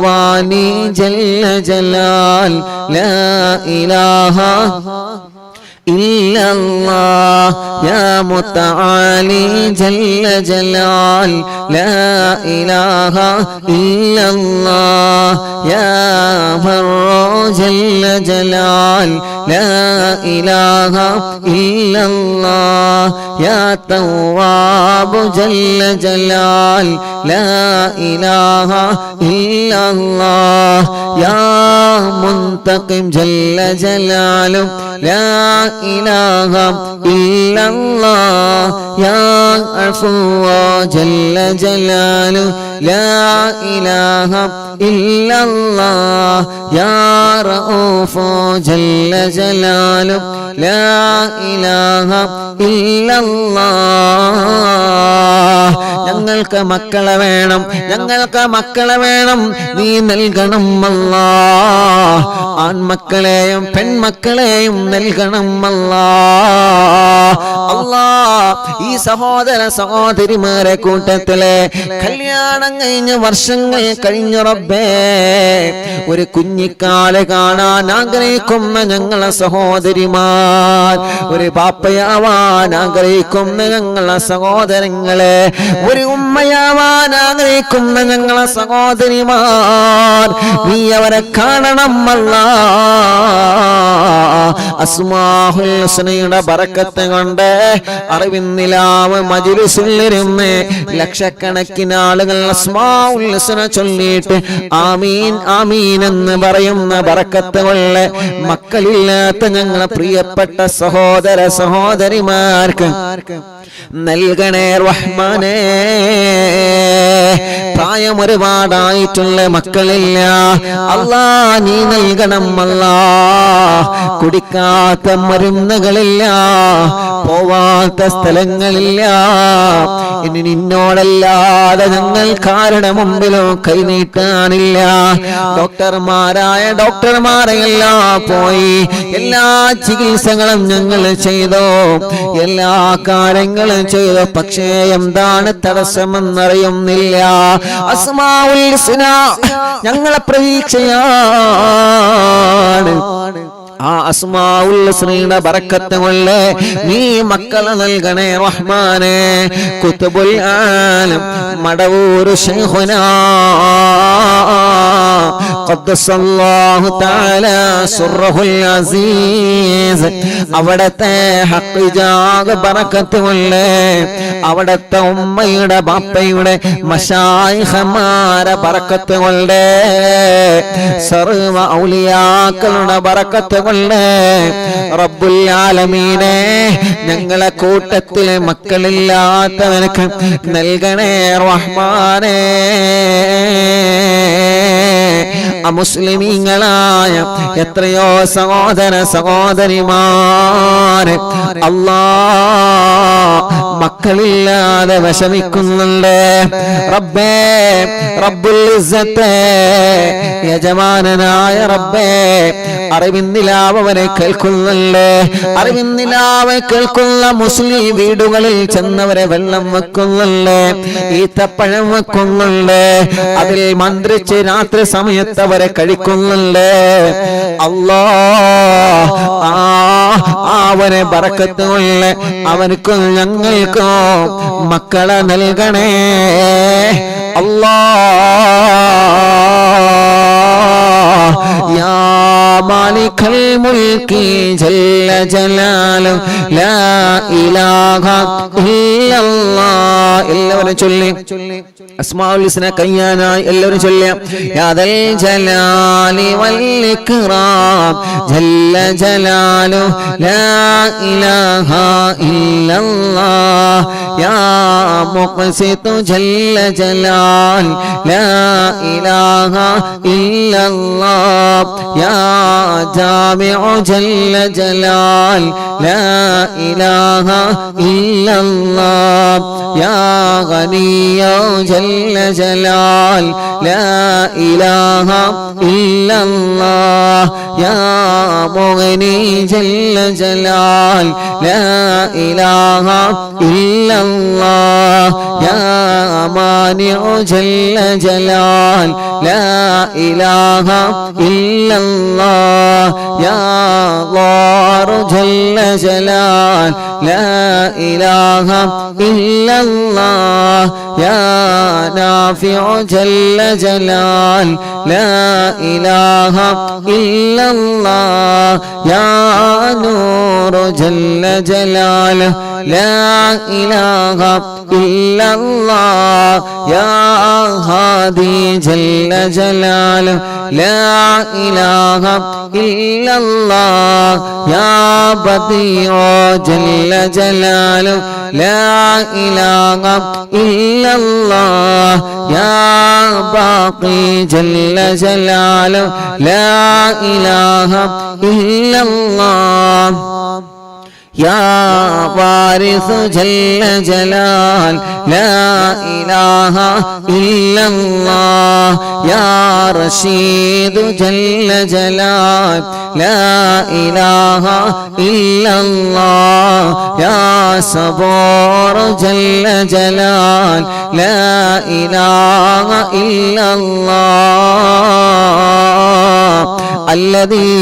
വാനി ജല്ല ജലാൽ ലാ ഇലാഹ ഇല്ലല്ലാഹ്. യാ മുതആലി ജല്ല ജലാൽ ലാ ഇലാഹ ഇല്ലല്ലാഹ്. യാ ബർറു ജല്ല ജലാൽ ലാ ഇലാഹ ഇല്ലല്ലാഹ്. യാ തവ്വാബു ജല്ല ജലാൽ ലാ ഇലാഹ ഇല്ലല്ലാഹ്. യാ മുൻതഖിം ജല്ല ജലാലു ലാ ഇലാഹ ഇല്ലല്ലാഹ്. യാ അഫ്വ ജല്ല ജലാലു ലാ ഇലാഹ ഇല്ലല്ലാഹ്. യാ റഊഫ് ജല്ല ജലാലു ലാ ഇലാഹ ഇല്ലല്ലാഹ്. ഞങ്ങൾക്ക് മക്കളെ വേണം, ഞങ്ങൾക്ക് മക്കളെ വേണം, നീ നൽകണം അല്ലാ. ആൺമക്കളെയും പെൺമക്കളെയും നൽകണം അല്ലാ. അല്ലാ ഈ സഹോദര സഹോദരിമാരെ കൂട്ടത്തിലെ കല്യാണം കഴിഞ്ഞ് വർഷങ്ങൾ കഴിഞ്ഞു റബ്ബേ, ഒരു കുഞ്ഞിക്കാലെ കാണാൻ ആഗ്രഹിക്കുന്ന ഞങ്ങളെ സഹോദരിമാർ, ഒരു പാപ്പയാവാൻ ആഗ്രഹിക്കുന്ന ഞങ്ങളെ സഹോദരങ്ങളെ, ഒരു ഉമ്മയാവാൻ ആഗ്രഹിക്കുന്ന ഞങ്ങളെ സഹോദരിമാർ, നീ അവരെ കാണണം അല്ലാ. അസ്മാഉൽ ഹുസ്നയുടെ ബറക്കത്ത് കൊണ്ട് അറിവിന്നിലാവ് മജ്‌ലിസിലിരുന്ന് ലക്ഷക്കണക്കിന് ആളുകൾ അസ്മാഉൽ ഹുസ്ന ചൊല്ലിയിട്ട് ആമീൻ ആമീൻ എന്ന് പറയുന്ന ബറക്കത്ത് കൊണ്ട് മക്കളില്ലാത്ത ഞങ്ങളെ പ്രിയപ്പെട്ട സഹോദര സഹോദരിമാർക്ക് നൽകണേ റഹ്മാനേ. പ്രായം ഒരുപാടായിട്ടുള്ള മക്കളില്ല അല്ലാ, നീ നൽകണം അല്ലാ. കുടിക്കാത്ത മരുന്നുകളില്ല, പോവാത്ത സ്ഥലങ്ങളില്ല, ഇനി നിന്നോടല്ലാതെ ഞങ്ങൾക്കാരുടെ മുമ്പിലും കൈനീട്ടാനില്ല. ഡോക്ടർമാരെല്ലാം പോയി, എല്ലാ ചികിത്സകളും ഞങ്ങൾ ചെയ്തു, എല്ലാ കാര്യങ്ങളും ചെയ്തു. പക്ഷേ എന്താണ് തടസ്സമെന്നറിയുന്നില്ല. അസ്മാഉൽ ഹുസ്ന ഞങ്ങളെ പ്രതീക്ഷയാണ്. ആ അസ്മാഉൽ ഹുസ്നയുടെ ബറക്കത്ത് കൊണ്ട് നീ മക്കളെ നൽകണേ റഹ്മാനേ. കുതുബുൽ ആലം മടവൂർ ശൈഖുനാ ഖദ്ദസല്ലാഹു തആല സുർറഹുൽ അസീസ് അവിടത്തെ ഹഖ്ജാഗ ബറക്കത്ത് കൊണ്ട്, അവിടത്തെ ഉമ്മയുടെ ബാപ്പയുടെ മശായിഖമാരെ ബറക്കത്ത് കൊണ്ട്, സർവ്വ ഔലിയാക്കളുടെ ബറക്കത്ത് കൊണ്ട് റബ്ബുൽ ആലമീനെ ഞങ്ങളെ കൂട്ടത്തിലെ മക്കളില്ലാത്തവനക്ക് നൽകണേ റഹ്മാനേ. അമുസ്ലിമീങ്ങളായ എത്രയോ സഹോദര സഹോദരിമാര് മക്കളില്ലാതെ വിഷമിക്കുന്നുണ്ട്. റബ്ബേ, റബ്ബുൽ ഇസ്സത്തെ യജമാനനായ റബ്ബേ, അറിവിന്ദിലാവരെ കേൾക്കുന്നുണ്ട്. അറിവിന്ദിലാവ് കേൾക്കുന്ന മുസ്ലിം വീടുകളിൽ ചെന്നവരെ വെള്ളം വെക്കുന്നുണ്ട്, ഈത്തപ്പഴം വെക്കുന്നുണ്ട്, അതിൽ മന്ത്രിച്ച് രാത്രി സമയത്ത് അവരെ കഴിക്കുന്നുണ്ട്. അവനെ ബറക്കത്ത് കൊണ്ട് അവനക്കും ഞങ്ങൾക്കോ മക്കളെ നൽകണേ യാ മാലികൽ മുൽക്കി ജല്ല ജലാലു ലാ ഇലാഹ ഇല്ലല്ലാഹ്. എല്ലാവരും ചൊല്ലി അസ്മാഉൽ ഹുസ്ന കയ്യാനായി എല്ലാവരും ചൊല്ലിയാം. യാ ദൽ ജലാലി വൽ ഇക്റാം ജല്ല ജലാലു ലാ ഇലാഹ ഇല്ലല്ലാഹ്. യാ മുഖ്സിതു ജല്ല ജലാൽ ലാ ഇലാഹ ഇല്ലല്ലാഹ്. യാ ജാമിഉ ജല്ല ജലാൽ ലാ ഇലാഹ ഇല്ലല്ലാഹ്. യാ ഗനിയ്യു ജല്ല ജലാൽ ലാ ഇലാഹ ഇല്ലല്ലാഹ്. യാ മുഗ്നി ജല്ല ജലാൽ ലാ ഇലാഹ ഇല്ലല്ലാഹ്. യാ മാനിഉ ജല്ല ജലാൽ ലാ ഇലാഹ ഇല്ലല്ലാഹ്. യാ ളാറു ജല്ല ജലാൽ ലാ ഇലാഹ ഇല്ലല്ലാഹ്. യാ നാഫിഉ ജല്ല ജലാൽ ലാ ഇലാഹ ഇല്ലല്ലാഹ്. യാ നൂറു ജല്ല ജലാൽ ലാ ഇലാഹ ഇല്ലല്ലാഹ്. യാ ഹാദി ജല്ല ജലാൽ ലാ ഇലാഹ ഇല്ലല്ലാഹ്. യാ ബദീഉ ജല്ല ജലാൽ ലാ ഇലാഹ ഇല്ലല്ലാഹ്. യാ ബാഖി ജല്ല ജലാൽ ലാ ഇലാഹ ഇല്ലല്ലാഹ്. യാ വാരിസു ജല്ല ജലാൽ ലാ ഇലാഹ ഇല്ലല്ലാഹ്. യാ റഷീദു ജല്ല ജലാൽ ലാ ഇലാഹ ഇല്ലല്ലാഹ്. യാ സബൂർ ജല്ല ജലാൽ ലാ ഇലാഹ ഇല്ലല്ലാഹ്. الذي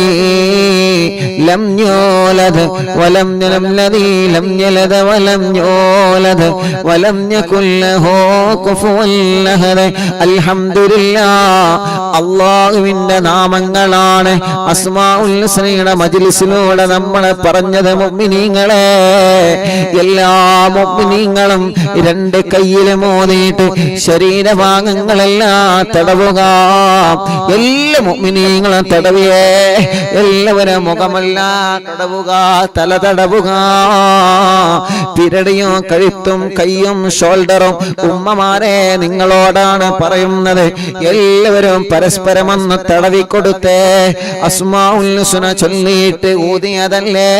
لم يولد ولم الذي لم يلد ولم يولد ولم يكن له كفوا أحد. അൽഹംദുലില്ലാഹ്. അല്ലാഹുവിന്റെ നാമങ്ങളാണ് അസ്മാഉൽ ഹുസ്നയുടെ മജ്ലിസിലൂടെ നമ്മൾ പറഞ്ഞത്. മുഅ്മിനീങ്ങളെ, എല്ലാ മുഅ്മിനീങ്ങളും രണ്ട് കൈയിലും ഓതിയിട്ട് ശരീരഭാഗങ്ങളെല്ലാം തടവുക. എല്ലാ മുഅ്മിനീങ്ങളും തടവിയേ, എല്ലാവരും മുഖമെല്ലാം തടവുക, തല തടവുക. പിരടിയും കഴുത്തും കയ്യും ഷോൾഡറും ഉമ്മമാരെ നിങ്ങളോടാണ് പറയുന്നത്. എല്ലാവരും പരസ്പരം ഒന്ന് തടവിക്കൊടുത്തേ. അസ്മാഉൽ ഹുസ്ന ചൊല്ലിയിട്ട് ഊതിയതല്ലേ,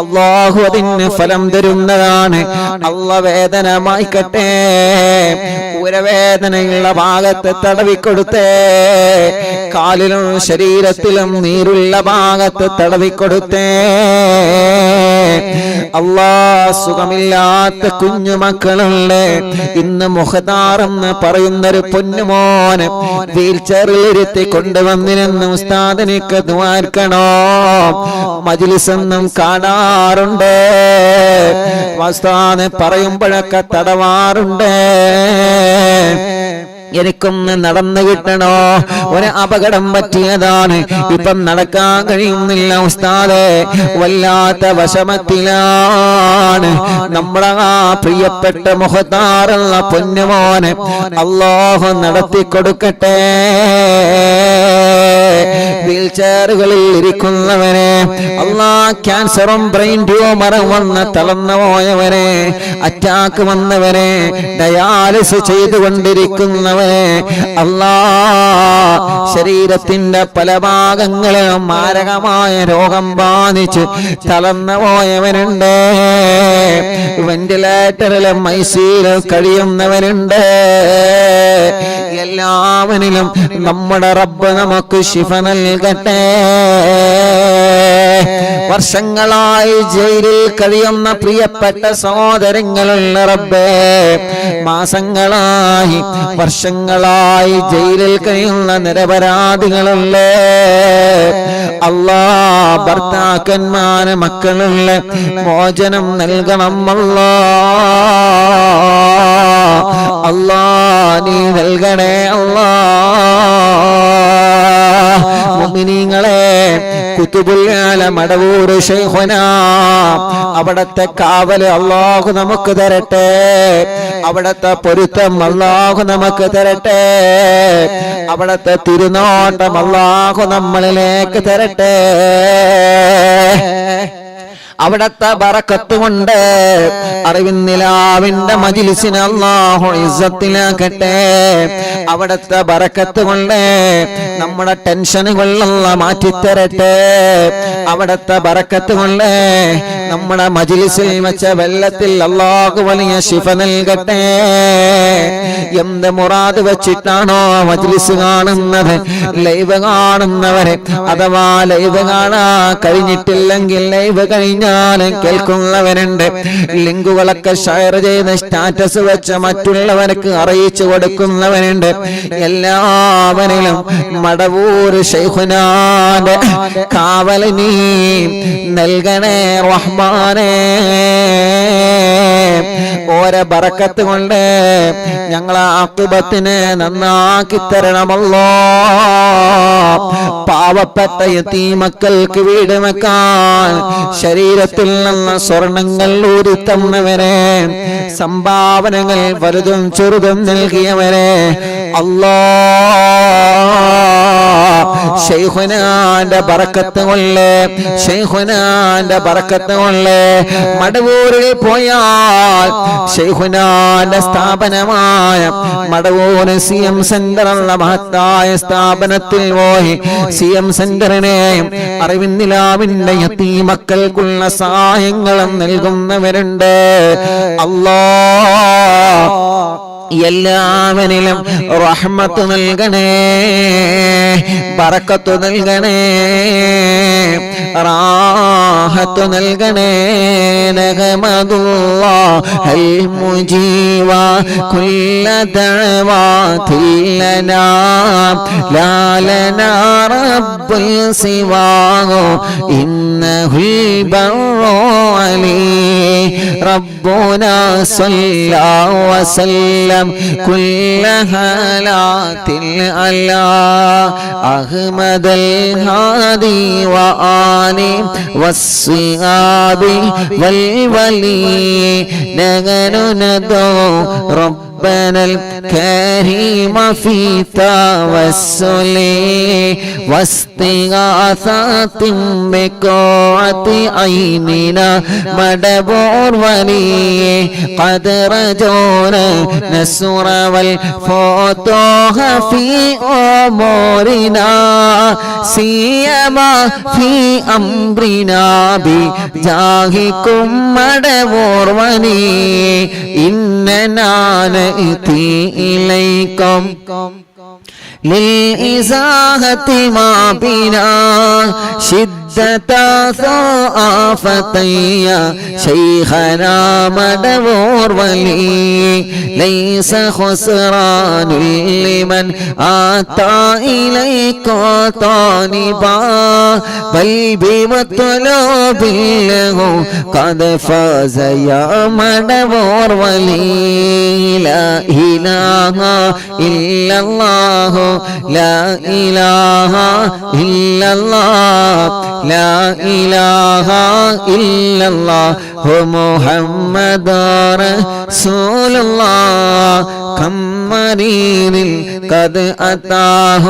അല്ലാഹു അതിന് ഫലം തരുന്നതാണ്. അല്ലാഹ് വേദന മായ്ക്കട്ടെ. ഉരവേദനയുള്ള ഭാഗത്ത് തടവിക്കൊടുത്തേ. കാലിലും ശരീരത്തിലും നീരുള്ള ഭാഗത്ത് തടവിക്കൊടുത്തേ. അല്ലാഹ് സുഖമില്ലാത്ത കുഞ്ഞുമക്കളുണ്ട്. ഇന്ന് മുഖദാറെന്ന് പറയുന്നൊരു പൊന്നുമോന് വീൽ ചെയറിൽ ഇരുത്തി കൊണ്ടുവന്നിരുന്ന് ഉസ്താദിനിക്ക് ദുആർക്കണോ. മജ്ലിസൊന്നും കാണാറുണ്ട്, ഉസ്താദ് പറയുമ്പോഴൊക്കെ തടവാറുണ്ട്. എനിക്കൊന്ന് നടന്നു കിട്ടണോ, ഒരു അപകടം പറ്റിയതാണ്, ഇപ്പം നടക്കാൻ കഴിയുന്നില്ല ഉസ്താദേ, വല്ലാത്ത വിഷമത്തിലാണ്. നമ്മളെ ആ പ്രിയപ്പെട്ട മുഖത്താറുള്ള പൊന്നുമോനെ അല്ലാഹു നടത്തി കൊടുക്കട്ടെ. വീൽ ചെയറുകളിൽ ഇരിക്കുന്നവനെ അല്ലാഹ് ക്യാൻസറും ബ്രെയിൻ ട്യൂമറും വന്ന് തളർന്നു പോയവനെ, അറ്റാക്ക് വന്നവനെ, ഡയാലിസിസ് ചെയ്തുകൊണ്ടിരിക്കുന്നവനെ അല്ലാഹ് ശരീരത്തിന്റെ പല ഭാഗങ്ങളിലും മാരകമായ രോഗം ബാധിച്ച് തളർന്നു പോയവനുണ്ട്. വെന്റിലേറ്ററിലും ഐസിയുലും കഴിയുന്നവരുണ്ട്. എല്ലാവരിലും നമ്മുടെ റബ്ബ് നമുക്ക് ശിഫ നൽകട്ടെ. വർഷങ്ങളായി ജയിലിൽ കഴിയുന്ന പ്രിയപ്പെട്ട സഹോദരങ്ങളുള്ള റബ്ബേ, മാസങ്ങളായി വർഷങ്ങളായി ജയിലിൽ കഴിയുന്ന നിരപരാധികളുള്ള അല്ലാഹ്, ഭർത്താക്കന്മാര് മക്കളുള്ള മോചനം നൽകണം അല്ലാഹ്, നീ നൽകണേ അല്ലാഹ്. മുഅ്മിനീങ്ങളെ, കുതുബുൽ ആലം മടവൂർ ശൈഖുനാ, അവിടത്തെ കാവല് അല്ലാഹു നമുക്ക് തരട്ടെ. അവിടത്തെ പൊരുത്തം അല്ലാഹു നമുക്ക് തരട്ടെ. അവിടത്തെ തിരുനോട്ടം അല്ലാഹു നമ്മളിലേക്ക് തരട്ടെ. അവിടത്തെ ബറക്കത്ത് കൊണ്ട് അറിവിന്നിലാവിന്റെ മജ്ലിസിനെ അല്ലാഹു ഇസ്സത്തിലാക്കട്ടെ. അവിടത്തെ ബറക്കത്ത് കൊണ്ട് നമ്മുടെ ടെൻഷനുകൾ അല്ലാഹ് മാറ്റിത്തരട്ടെ. അവിടത്തെ ബറക്കത്ത് കൊണ്ട് നമ്മുടെ മജ്ലിസിൽ വെച്ച വെള്ളത്തിൽ അല്ലാഹു വലിയ ശിഫ നൽകട്ടെ. എന്ത് മുറാദ് വെച്ചിട്ടാണോ മജ്ലിസ് കാണുന്നത്, ലൈവ് കാണുന്നവരെ അഥവാ ലൈവ് കാണാൻ കഴിഞ്ഞിട്ടില്ലെങ്കിൽ ലൈവ് കഴിഞ്ഞ കേൾക്കുന്നവരുണ്ട്. ലിങ്കുകളൊക്കെ ഷെയർ ചെയ്ത് സ്റ്റാറ്റസ് വെച്ച് മറ്റുള്ളവർക്ക് അറിയിച്ചു കൊടുക്കുന്നവരുണ്ട്. എല്ലാവരിലും മടവൂർ ശൈഖുനാന്റെ കാവല് നീ നൽകണേ റഹ്മാനേ. ഓരോ ബറക്കത്ത് കൊണ്ട് ഞങ്ങളെ ആഖിബത്തിനെ നന്നാക്കി തരണമല്ലോ. പാവപ്പെട്ട യതീമക്കൾക്ക് വീട് വെക്കാൻ ശരീരത്തിൽ നിന്ന് സ്വർണങ്ങൾ ഊരിത്തന്നവരെ, സംഭാവനകൾ വലുതും ചെറുതും നൽകിയവരെ അല്ലാഹ്, ശൈഖുനാന്റെ ബറക്കത്ത് കൊണ്ട്, ശൈഖുനാന്റെ ബറക്കത്ത് കൊണ്ട് മടവൂരിൽ പോയാൽ ശൈഖുനാന്റെ സ്ഥാപനമായ മടവൂർ CM സെന്റർ എന്ന മഹത്തായ സ്ഥാപനത്തിൽ പോയി CM സെന്ററിനെയും അറിവിന്നിലാവിന്റെ യതീമക്കൾക്കുള്ള സഹായങ്ങളും നൽകുന്നവരുണ്ട്. അല്ലാഹ്, എല്ലാവരിലും റഹ്മത്ത് നൽകണേ, ബറക്കത്ത് നൽകണേ, റാഹത്ത് നൽകണേ. നഹ്മദുല്ലാഹൽ മുജീവ കുല്ല ദഅവാതില്ലനാ ലാ ലനാ റബ്ബുൽ സിവാഹു ഇന്നഹുൽ ബർറു അലീ റബ്ബുനാ സ്വല്ലാ വസല്ലം കുല്ല ഹാലാത്തിൽ അലാ അഹ്മദൽ ഹാദി വആനി വസ്സിഹാബി വൽ വലി നഗനു നദോ റബ്ബ ربنا الكريم في توسل واستغاثة بقوة عيننا مدبور ولي قد رجونا نصر والفتوح في أمورنا سيما في أمرنا بجاهكم مدبور ولي إننا نأتي إليكم للإزاحة ما بنا شدة ضعافتي يا شيخنا مدبور ولي ليس خسران لمن أتى إليك طالبا بل بمطلوب له قد فاز يا مدبور ولي لا إله إلا الله لا إله إلا الله لا إله إلا الله محمد رسول الله كم مريض قد أتاه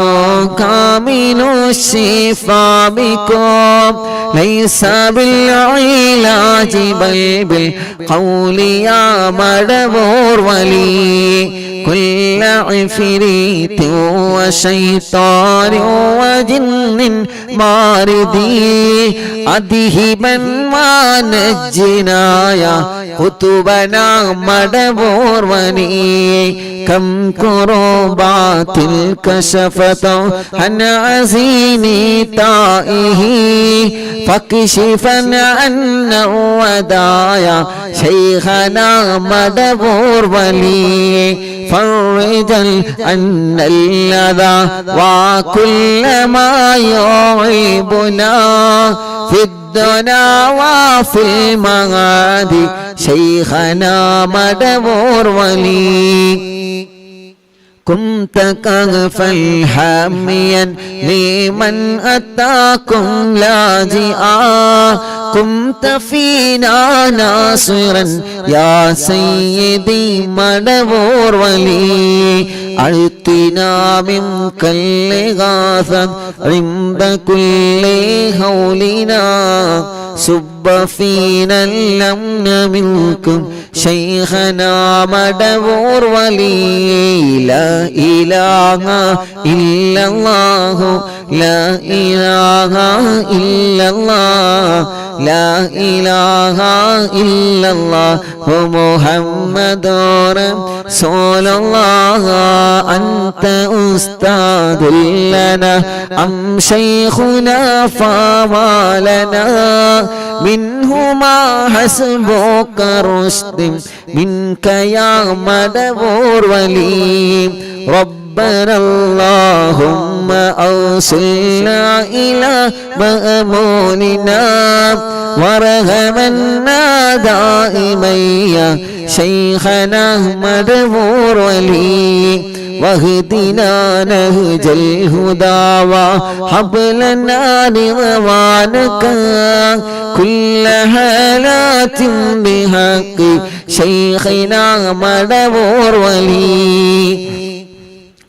كامل الشفاء بكم ليس بالعلاج بل بالقول يا مدبور ولي كل عفريت وشيطان وجن ماردي أذهبا ما نجنا يا قطبنا مدبور ولي كم كربات كشفت عن عزيم طائه فاكشفا عنا ودايا شيخنا مدبور ولي فرجا عن اللذى وكل ما يعيبنا في الدنيا وفي المغاد شيخنا مدبور ولي كنت كغفا حاميا لمن أتاكم لاجئا كنت فينا ناصرا يا سيدي مدبور ولي أعطنا منك الإغاثة عند كل هولنا صب فينا الأمن منكم شيخنا مدبور ولي لا إله إلا الله لا إله إلا الله لا إله إلا الله محمد رسول الله أنت أستاذ لنا أم شيخنا فما لنا منهما حسبك رشد منك يا مدبور ولي ربنا اللهم أوصلنا إلى مأموننا وارحمنا دائما يا شيخنا مدبور ولي واهدنا نهج الهدى وهب لنا رضوانك كل حالات بحق شيخنا مدبور ولي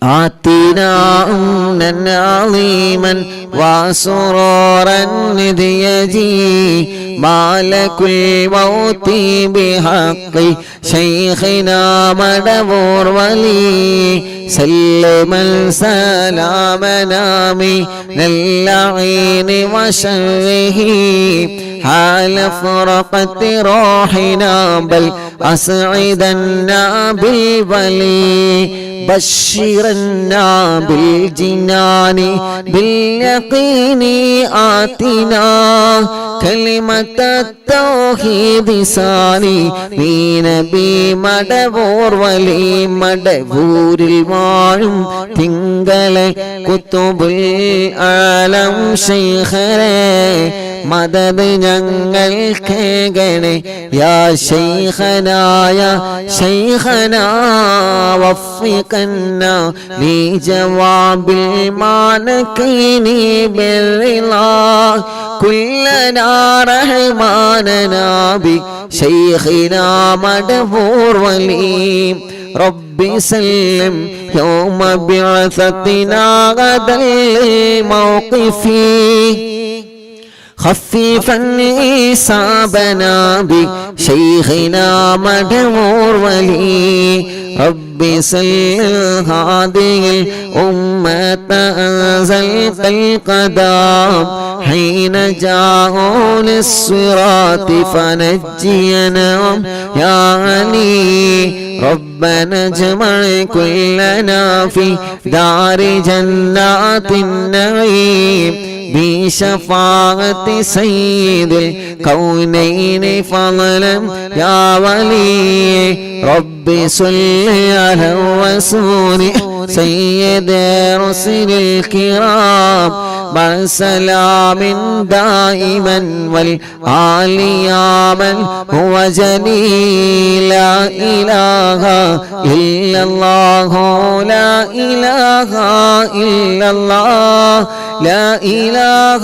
آتنا أمنا عظيما وسرورا إذ يجي مالك الموت بحق شيخنا مدبور ولي سلما سلامنا من اللعين وشره حال فرقة روحنا بل أسعدنا بالولي بشرنا بالجنان باليقين آتنا كلمة التوحيد ساني في نبي مدبور ولي مدبور الواعم تنقل كتب العالم شيخنا مدد ഞങ്ങൾ കേകണേ യാ ശൈഖനാ യാ ശൈഖനാ വഫിഖന ലി ജവാബിൽ മാനകീനി ബിൽലാ കുല്ലനാ റഹ്മാനനാ ബി ശൈഖിനാ മദ്ഫൂർ വലി ربي سلم يوم بعثتنا غدا الموقف خفيفا حسابنا بشيخنا مدمور ولي ربي سلم هذه الأمة أنزلت القدام حين جاءوا للصراط فنجينا يا علي ربنا اجمع كلنا في دار جنات النعيم بشفاعة سيد الكونين فضلا يا ولي ربي صل على الرسول سيد رسل الكرام مع سلام دائما والآل يا من هو جليل لا إله إلا الله لا إله إلا الله لا إله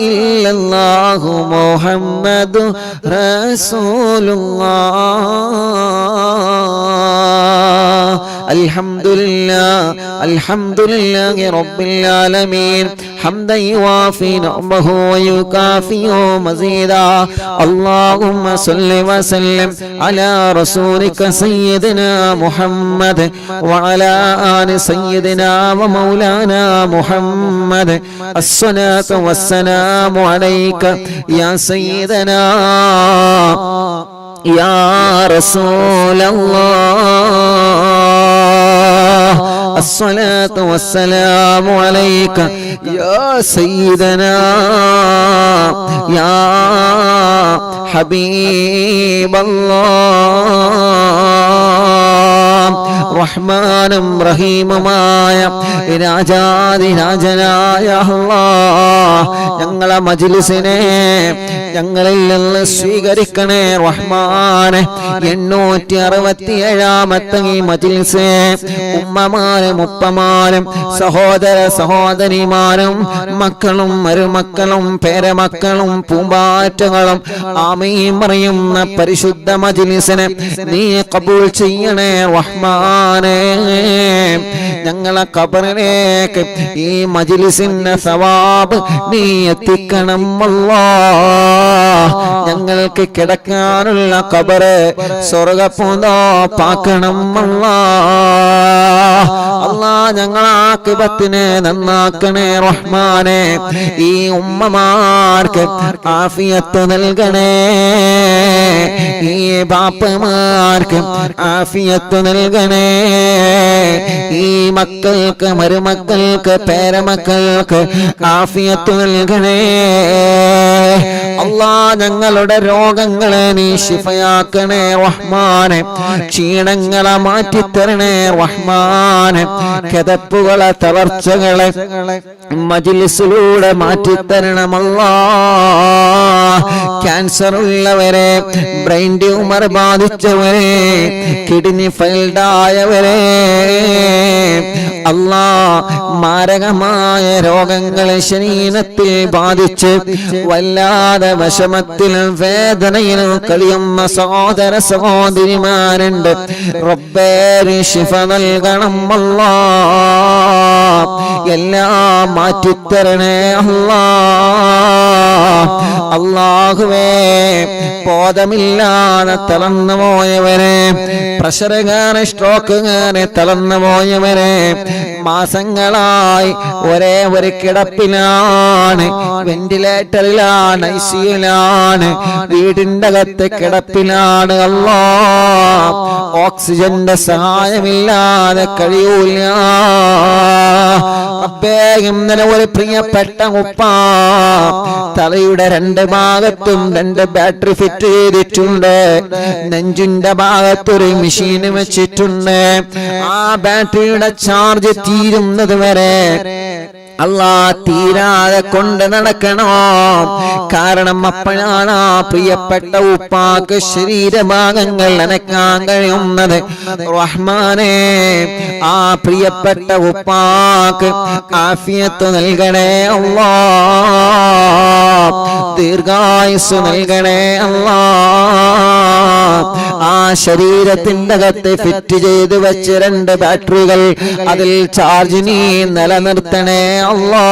إلا الله محمد رسول الله الحمد لله رب العالمين حمدا يوافي نعمه ويكافئ مزيدا اللهم صل وسلم على رسولك سيدنا محمد وعلى آل سيدنا ومولانا محمد الصلاة والسلام عليك يا سيدنا يا رسول الله الصلاة والسلام عليك يا سيدنا يا حبيب الله റഹ്മാനും റഹീമുമായ രാജാധിരാജനായ അല്ലാഹ് ഞങ്ങളെ മജ്ലിസിനെ ഞങ്ങളിൽ നിന്ന് സ്വീകരിക്കണേ റഹ്മാനെ 867ാമത്തെ ഈ മജ്ലിസ് ഉമ്മമാരും ഉപ്പമാരും സഹോദര സഹോദരിമാരും മക്കളും മരുമക്കളും പേരമക്കളും പൂമ്പാറ്റകളും ആമീൻ പറയുന്ന പരിശുദ്ധ മജ്ലിസിനെ നീ ഖബൂൽ ചെയ്യണേ റഹ്മാനെ ഞങ്ങളെ ഖബറിലേക്ക് ഈ മജ്ലിസിന്റെ സവാബ് നീ എത്തിക്കണം അല്ലാഹ് ഞങ്ങൾക്ക് കിടക്കാനുള്ള ഖബറ് സ്വർഗ്ഗപൂന്തോപ്പാക്കണം അല്ലാഹ് അല്ലാഹ് ഞങ്ങളെ ആഖിബത്തിനെ നന്നാക്കണേ റഹ്മാനെ ഈ ഉമ്മമാർക്ക് ആഫിയത്ത് നൽകണേ ഈ ബാപ്പമാർക്ക് ആഫിയത്ത് നൽകണേ ഈ മക്കൾക്ക് മരുമക്കൾക്ക് പേരമക്കൾക്ക് ആഫിയത്ത് നൽകണേ അല്ലാഹ് ഞങ്ങളുടെ രോഗങ്ങളെ നീ ശിഫയാക്കണേ റഹ്മാനെ ക്ഷീണങ്ങളെ മാറ്റിത്തരണേ റഹ്മാനെ കിതപ്പുകളെ തളർച്ചകളെ മജ്ലിസിലൂടെ മാറ്റിത്തരണം അല്ലാഹ് ക്യാൻസർ ഉള്ളവരെ ബ്രെയിൻ ട്യൂമർ ബാധിച്ചവരെ കിഡ്നി ഫെയിൽഡ് ആയവരെ അല്ലാഹ് മാരകമായ രോഗങ്ങൾ ശരീരത്തിൽ ബാധിച്ച് വല്ലാതെ വിഷമത്തിലും വേദനയിലും കഴിയുന്ന സഹോദര സഹോദരിമാരുണ്ട് റബ്ബേ ശിഫ നൽകണം അല്ലാഹ് എല്ലാം മാറ്റിത്തരണേ അല്ലാഹ് അല്ലാഹുവേ ബോധമില്ലാതെ തളർന്നു പോയവരെ പ്രഷർ കയറി സ്ട്രോക്ക് കയറി തളർന്നു പോയവരെ മാസങ്ങളായി ഒരേ ഒരു കിടപ്പിലാണ് വെന്റിലേറ്ററിലാണ് ഐസിയുലാണ് വീടിന്റെ അകത്ത് കിടപ്പിലാണ് അല്ലാഹ് ഓക്സിജന്റെ സഹായമില്ലാതെ കഴിയൂല റബ്ബേ ഇന്നലെ ഒരു പ്രിയപ്പെട്ട ഉപ്പ തലയുടെ 2 ഭാഗത്തും 2 ബാറ്ററി ഫിറ്റ് ചെയ്തിട്ടുണ്ട് നെഞ്ചിന്റെ ഭാഗത്തൊരു മെഷീൻ വെച്ചിട്ടുണ്ട് ആ ബാറ്ററിയുടെ ചാർജ് തീരുന്നത് വരെ അല്ലാ തീരാതെ കൊണ്ട് നടക്കണോ. കാരണം അപ്പോഴാണ് ആ പ്രിയപ്പെട്ട ഉപ്പാക്ക് ശരീരഭാഗങ്ങൾ അനക്കാൻ കഴിയുന്നത്. റഹ്മാനേ, ആ പ്രിയപ്പെട്ട ഉപ്പാക്ക് ആഫിയത്ത് നൽകണേ അല്ലാ, ദീർഘായുസ് നൽകണേ അല്ലാ. ആ ശരീരത്തിന്റെ അകത്ത് ഫിറ്റ് ചെയ്ത് വെച്ച് 2 ബാറ്ററികൾ, അതിൽ ചാർജ് നീ നിലനിർത്തണേ അല്ലാ.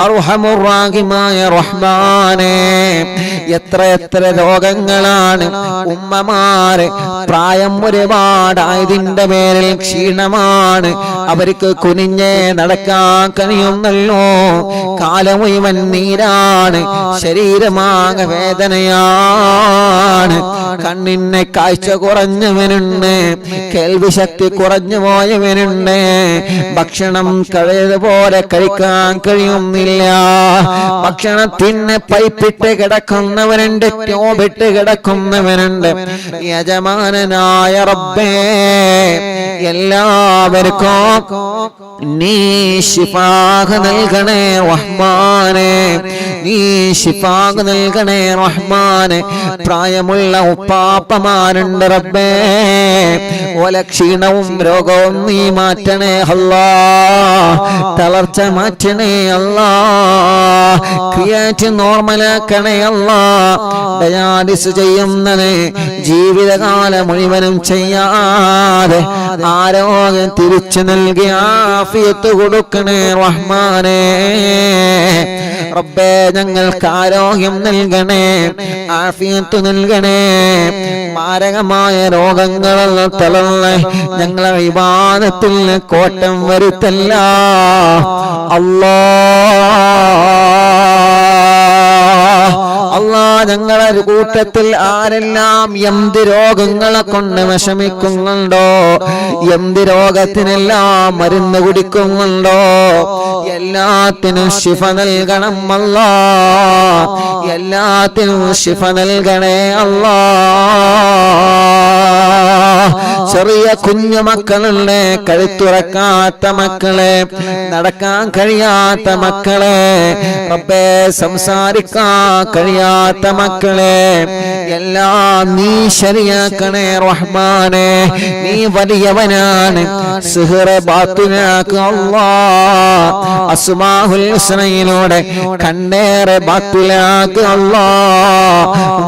അർഹമുർ റഹീമായ റഹ്മാനേ, എത്ര രോഗങ്ങളാണ് ഉമ്മമാര് പ്രായം ഒരുപാടായതിന്റെ പേരിൽ ക്ഷീണമാണ്, അവർക്ക് കുനിഞ്ഞേ നടക്കാൻ കഴിയുന്നല്ലോ. കാലം മുഴുവൻ നീരാണ്, ശരീരമാകെ വേദനയാണ്. കണ്ണിന് കാഴ്ച കുറഞ്ഞവനുണ്ട്, കേൾവി ശക്തി കുറഞ്ഞു പോയവനുണ്ട്, ഭക്ഷണം കഴിയതുപോലെ കഴിക്കാൻ കഴിയുന്നില്ല, ഭക്ഷണത്തിന് പൈപ്പിട്ട് കിടക്കുന്നവനുണ്ട്, ട്യൂബിട്ട് കിടക്കുന്നവനുണ്ട്. യജമാനനായ റബ്ബേ, എല്ലാവർക്കും നീ ശിഫാഹ് നൽകണേ റഹ്മാനേ, നീ ശിഫാഹ് നൽകണേ റഹ്മാനേ. പ്രായമുള്ള ഉപ്പാപ്പമാരുണ്ട് റബ്ബേ, ഓല ക്ഷീണവും രോഗവും നീ മാറ്റണേ അല്ലാ, തളർച്ച മാറ്റണേ അല്ലാ, ക്രിയാറ്റിൻ നോർമലാക്കണേ അല്ലാ. ഡയാലിസിസ് ചെയ്യുന്നത് ജീവിതകാലം മുഴുവനും ചെയ്യാതെ ആരോഗ്യം തിരിച്ചു നൽകി ആഫിയത്ത് കൊടുക്കണേ റഹ്മാനേ. റബ്ബേ, ഞങ്ങൾക്ക് ആരോഗ്യം നൽകണേ, ആഫിയത്ത് നൽകണേ. മാരകമായ രോഗങ്ങളെല്ലാം തളർന്ന് ഞങ്ങളെ ഇബാദത്തിൽ കോട്ടം വരുത്തല്ല അല്ലാ. അല്ലാ, ഞങ്ങളെ കൂട്ടത്തിൽ ആരെല്ലാം എന്ത് രോഗങ്ങളെ കൊണ്ട് വിഷമിക്കുന്നുണ്ടോ, എന്ത് രോഗത്തിനെല്ലാം മരുന്ന് കുടിക്കുന്നുണ്ടോ, എല്ലാത്തിനും ശിഫ നൽകണം അല്ലാ, എല്ലാത്തിനും ശിഫ നൽകണേ അല്ലാ. ചെറിയ കുഞ്ഞു മക്കളുടെ കഴുത്തുറക്കാത്ത മക്കളെ, നടക്കാൻ കഴിയാത്ത മക്കളെ, റബ്ബേ സംസാരിക്കാൻ കഴിയാത്ത മക്കളെ, എല്ലാം നീ ശരിയാക്കണേ റഹ്മാനേ. നീ വലിയവനാണ്, സിഹ്റ് ബാത്തിലാക്ക് അല്ലാ, അസ്മാഉൽ ഹുസ്നയിലൂടെ കണ്ണേറെ ബാത്തിലാക്ക് അല്ലാ,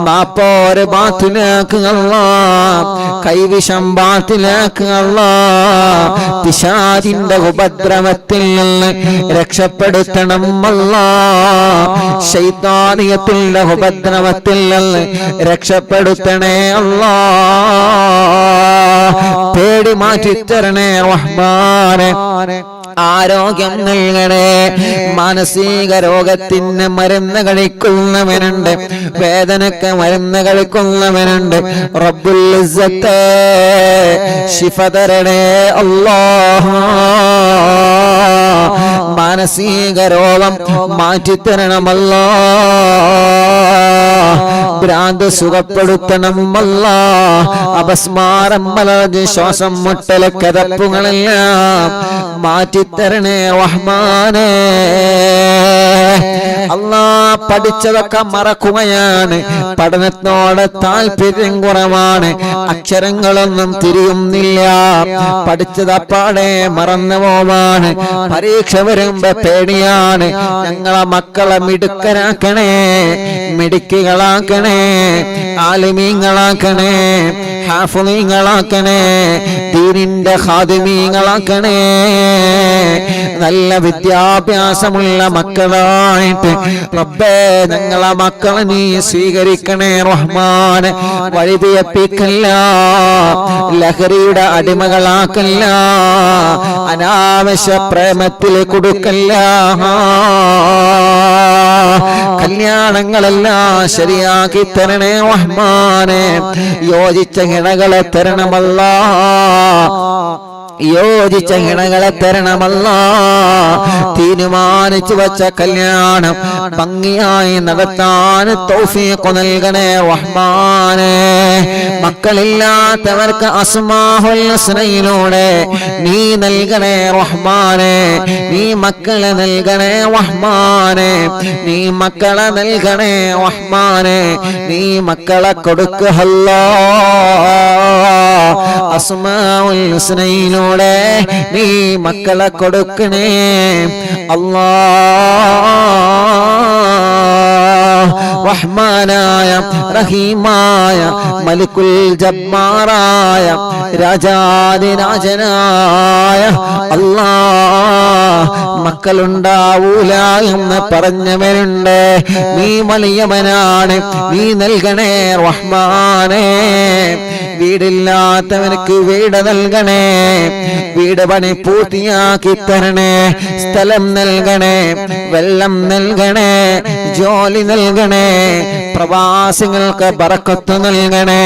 നാപ്പോര് ബാത്തിലാക്ക് അല്ലാ, കൈവിഷം ബാത്തിലാക്ക് അല്ലാ. പിശാചിന്റെ ഉപദ്രവത്തിൽ നിന്ന് രക്ഷപ്പെടുത്തണം അല്ലാ, ശൈത്താനിയത്തിന്റെ ഉപദ്രവത്തിൽ നിന്ന് രക്ഷപ്പെടുത്തണേ അല്ലാ. പേടി മാറ്റിത്തരണേ റഹ്മാനേ, ആരോഗ്യം നൽകണേ. മാനസിക രോഗത്തിന് മരുന്ന് കഴിക്കുന്നവനുണ്ട്, വേദനക്ക് മരുന്ന് കഴിക്കുന്നവനുണ്ട്. റബ്ബുൽ ഇസ്സത്ത് ശിഫ തരണേ അല്ലാഹ്, മാനസിക രോഗം മാറ്റിത്തരണമല്ലാ, ഭ്രാന്ത് സുഖപ്പെടുത്തണം അല്ലാ, അപസ്മാരം, മലർജ്, ശ്വാസം മുട്ടൽ, കിതപ്പുകളെല്ലാം മാറ്റിത്തരണേ റഹ്മാനേ. അല്ലാ, പഠിച്ചതൊക്കെ മറക്കുകയാണ്, പഠനത്തോടെ താല്പര്യം കുറവാണ്, അക്ഷരങ്ങളൊന്നും തിരിയുന്നില്ല, പഠിച്ചതപ്പാടെ മറന്നു പോവാണ്, പരീക്ഷ വരുമ്പോ പേടിയാണ്. ഞങ്ങളെ മക്കളെ മിടുക്കരാക്കണേ, മിടുക്കികളാക്കണേ, ആലിമീങ്ങളാക്കണേ, ഹാഫിളീങ്ങളാക്കണേ, ദീനിന്റെ ഖാദിമീങ്ങളാക്കണേ. നല്ല വിദ്യാഭ്യാസമുള്ള മക്കളായിട്ട് റബ്ബേ ഞങ്ങളെ മക്കളെ നീ സ്വീകരിക്കണേ റഹ്മാനെ. വഴിപിഴപ്പിക്കല്ല, ലഹരിയുടെ അടിമകളാക്കല്ല, അനാവശ്യ പ്രേമത്തിൽ കൊടുക്കല്ല. കല്യാണങ്ങളെല്ലാം ശരിയാക്കി തരണേ റഹ്മാനെ, യോജിച്ച ഇണകളെ തരണമല്ലാ. യോജിച്ച ഇണകളെ തരണമല്ലാ. തീരുമാനിച്ചു വച്ച കല്യാണം ഭംഗിയായി നടത്താൻ തൗഫീഖ് നൽകണേ റഹ്മാനേ. മക്കളില്ലാത്തവർക്ക് അസ്മാഉൽ ഹുസ്നയിലൂടെ നീ നൽകണേ റഹ്മാനേ. നീ മക്കളെ നൽകണേ റഹ്മാനേ. നീ മക്കളെ നൽകണേ റഹ്മാനേ. നീ മക്കളെ കൊടുക്കുക അല്ലാഹ്. അസ്മാഉൽ ഹുസ്നയിലൂടെ നീ മക്കളെ കൊടുക്കണേ അല്ലാഹ്. റഹ്മാനായ റഹീമായ മലിക്കുൽ ജബ്ബാറായ രാജാധിരാജനായ അല്ലാഹ്, മക്കളുണ്ടാവൂല എന്ന് പറഞ്ഞവരുണ്ട്. നീ വലിയവനാണ്, നീ നൽകണേ റഹ്മാനേ. വീടില്ലാത്തവനക്ക് വീട് നൽകണേ. വീട് പണി പൂർത്തിയാക്കി തരണേ. സ്ഥലം നൽകണേ, വെള്ളം നൽകണേ, ജോലി നൽകണേ. പ്രവാസികൾക്ക് ബറക്കത്ത് നൽകണേ.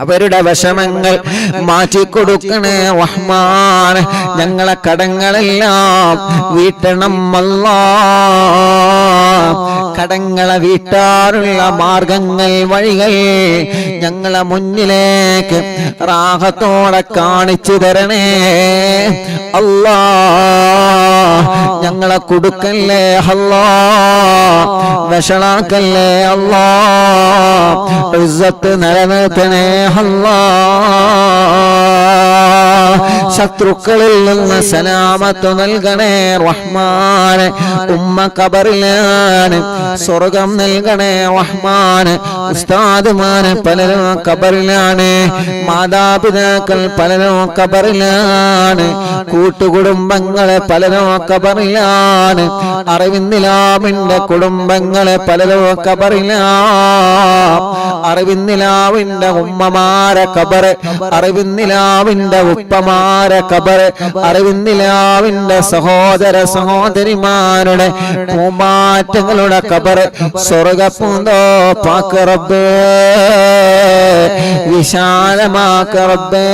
അവരുടെ വിഷമങ്ങൾ മാറ്റിക്കൊടുക്കണേ റഹ്മാൻ. ഞങ്ങളെ കടങ്ങളെല്ലാം വീട്ടണം അല്ലാഹ്. കടങ്ങളെ വീട്ടാനുള്ള മാർഗങ്ങൾ വഴികൾ ഞങ്ങളെ മുന്നിലേക്ക് റാഹത്തോടെ കാണിച്ചു തരണേ അല്ലാഹ്. ഞങ്ങളെ കൊടുക്കല്ലേ അല്ലാഹ്, വഷളാക്കല്ലേ അല്ലാഹ്. ഇസ്സത്ത് നിലനിർത്തണേ അല്ലാഹ്. ശത്രുക്കളിൽ നിന്ന് സലാമത്ത് നൽകണേ റഹ്മാൻ. ഉമ്മ ഖബറിലാണ്, സ്വർഗം നൽകണേ റഹ്മാൻ. ഉസ്താദുമാര് പലരും ഖബറിലാണ്, മാതാപിതാക്കൾ പലരും ഖബറിലാണ്, കൂട്ടുകുടുംബങ്ങളെ പലരും ഖബറിലാണ്, അറിവിന്ദിലാവിന്റെ കുടുംബങ്ങളെ പലരും ഖബറിലാണ്. അറിവിന്ദിലാവിന്റെ ഉമ്മമാരെ ഖബറ്, അറിവിന്ദിലാവിന്റെ ഉപ്പമാരെ ഖബറ്, അറിവിന്ദിലാവിന്റെ സഹോദര സഹോദരിമാരുടെ പൂമാറ്റങ്ങളുടെ ഖബറ് സ്വർഗപ്പൂന്തോപ്പാക്ക് റബ്ബേ, വിശാലമാക്ക് റബ്ബേ.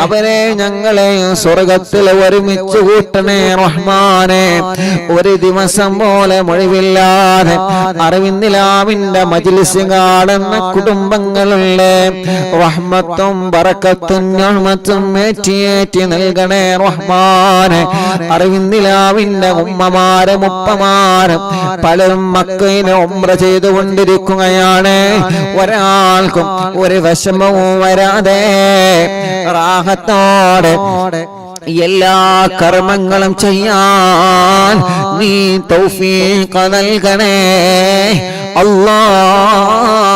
അവരെ ഞങ്ങളെയും സ്വർഗത്തിൽ ഒരുമിച്ച് കൂട്ടണേ റഹ്മാനെ. ഒരു ദിവസം പോലെ ഒഴിവില്ലാതെ അറിവിന്ദിലാവിന്റെ മജ്ലിസ് കാണുന്ന കുടുംബങ്ങളുള്ളേ റഹ്മത്തും ബറക്കത്തും ഞമത്തും ഏറ്റിയേറ്റി നൽകണേ റഹ്മാനെ. അറിവിന്ദിലാവിന്റെ ഉമ്മമാരും ഉപ്പമാരും പലരും മക്കയിലെ ഉംറ ചെയ്തുകൊണ്ടിരിക്കുകയാണ്. ഒരാൾക്കും ഒരു വിഷമവും വരാതെ റാഹത്തോടെ എല്ലാ കർമ്മങ്ങളും ചെയ്യാൻ നീ തൗഫീഖ് നൽകണേ അല്ലാഹ്.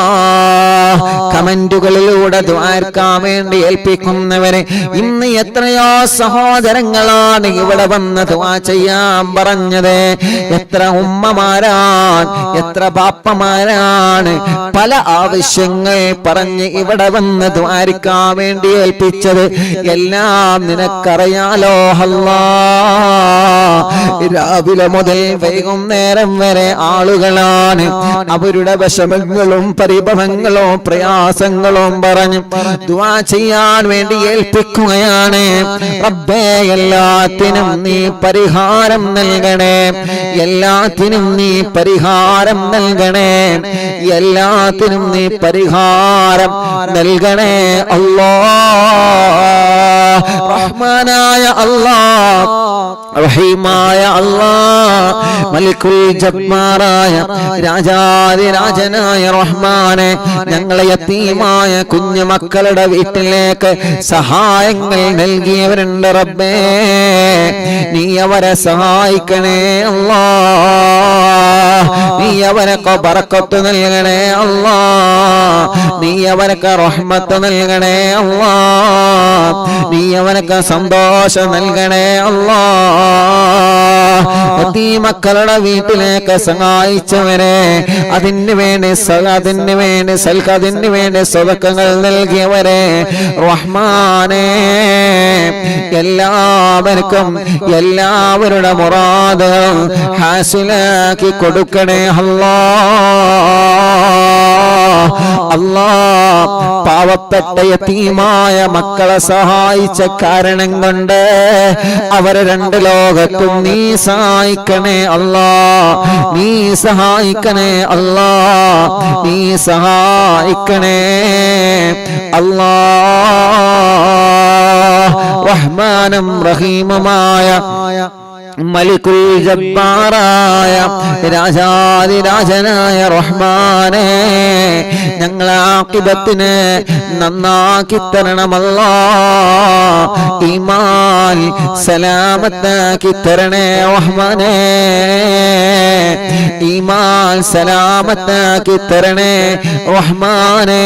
കമന്റുകളിലൂടെ ദുആർക്കാൻ വേണ്ടി ഏൽപ്പിക്കുന്നവരെ ഇന്ന് എത്രയോ സഹോദരങ്ങളാണ് ഇവിടെ വന്ന് ദുആ ചെയ്യാൻ പറഞ്ഞത്. എത്ര ഉമ്മമാരാണ്, എത്ര ബാപ്പമാരാണ് പല ആവശ്യങ്ങൾ പറഞ്ഞ് ഇവിടെ വന്ന് ദുആർക്കാൻ വേണ്ടി ഏൽപ്പിച്ചത്. എല്ലാം നിനക്കറിയാലോ അല്ലാഹ്. രാവിലെ മുതൽ വൈകുന്നേരം വരെ ആളുകളാണ് അവരുടെ വിഷമങ്ങളും പരിഭവങ്ങളും പ്രയാസങ്ങളും പറഞ്ഞു ദുആ ചെയ്യാൻ വേണ്ടി ഏൽപ്പിക്കുകയാണ്. റബ്ബേ, എല്ലാത്തിനും നീ പരിഹാരം നൽകണേ, എല്ലാത്തിനും നീ പരിഹാരം നൽകണേ, എല്ലാത്തിനും നീ പരിഹാരം നൽകണേ അല്ലാഹ്. റഹ്മാനായ അല്ലാഹ്, റഹീമായ അല്ലാഹ്, മലിക്കുൽ ജബ്ബാറായ രാജാധിരാജനായ റഹ്മാനെ, ഞങ്ങളെ യതീമായ കുഞ്ഞു മക്കളുടെ വീട്ടിലേക്ക് സഹായങ്ങൾ നൽകിയവരുണ്ട് റബ്ബേ. നീ അവരെ സഹായിക്കണേ അല്ലാഹ്. നീ അവർക്ക് ബറക്കത്ത് നൽകണേ അല്ലാഹ്. നീ അവർക്ക് റഹ്മത്ത് നൽകണേ അല്ലാഹ്. നീ അവർക്ക് സന്തോഷം നൽകണേ അല്ലാഹ്. യതീമക്കളുടെ വീട്ടിലേക്ക് സഹായിച്ചവരെ, അതിന് വേണ്ടി സദഖകൾ നൽകിയവരെ റഹ്മാനേ, എല്ലാവർക്കും എല്ലാവരുടെ മുറാദുകളും ഹാസിലാക്കി കൊടുക്കണേ അല്ലാഹ്. അല്ലാ പാവപ്പെട്ട യതീമായ മക്കളെ സഹായിച്ച കാരണം കൊണ്ട് അവരെ രണ്ട് ലോകത്തും നീ സഹായിക്കണേ അല്ലാ, നീ സഹായിക്കണേ അല്ലാ, നീ സഹായിക്കണേ അല്ലാ. റഹ്മാനും റഹീമുമായ മലിക്കുൽ ജബ്ബാറായ രാജാതിരാജനായ റഹ്മാനേ, ഞങ്ങളെ ആഖിബത്തിനെ നന്നാക്കി തരണമല്ലാ, ഈമാൻ സലാമത്താക്കി തരണേ റഹ്മാനേ, ഈമാൻ സലാമത്താക്കി തരണേ റഹ്മാനേ.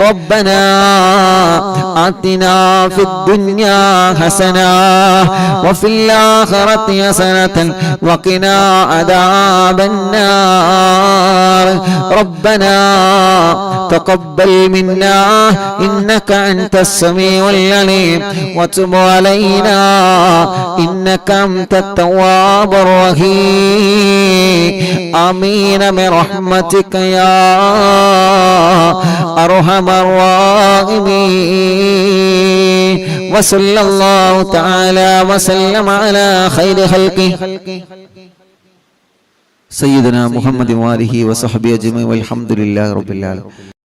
ربنا آتنا في الدنيا حسنة وفي الآخرة حسنة وقنا عذاب النار. ربنا تقبل منا إنك أنت السميع العليم وتب علينا إنك أنت التواب الرحيم. آمين برحمتك يا أرحم الراحمين. وصلى الله تعالى وسلم على خير خلقه سيدنا محمد وآله وصحبه أجمعين والحمد لله رب العالمين.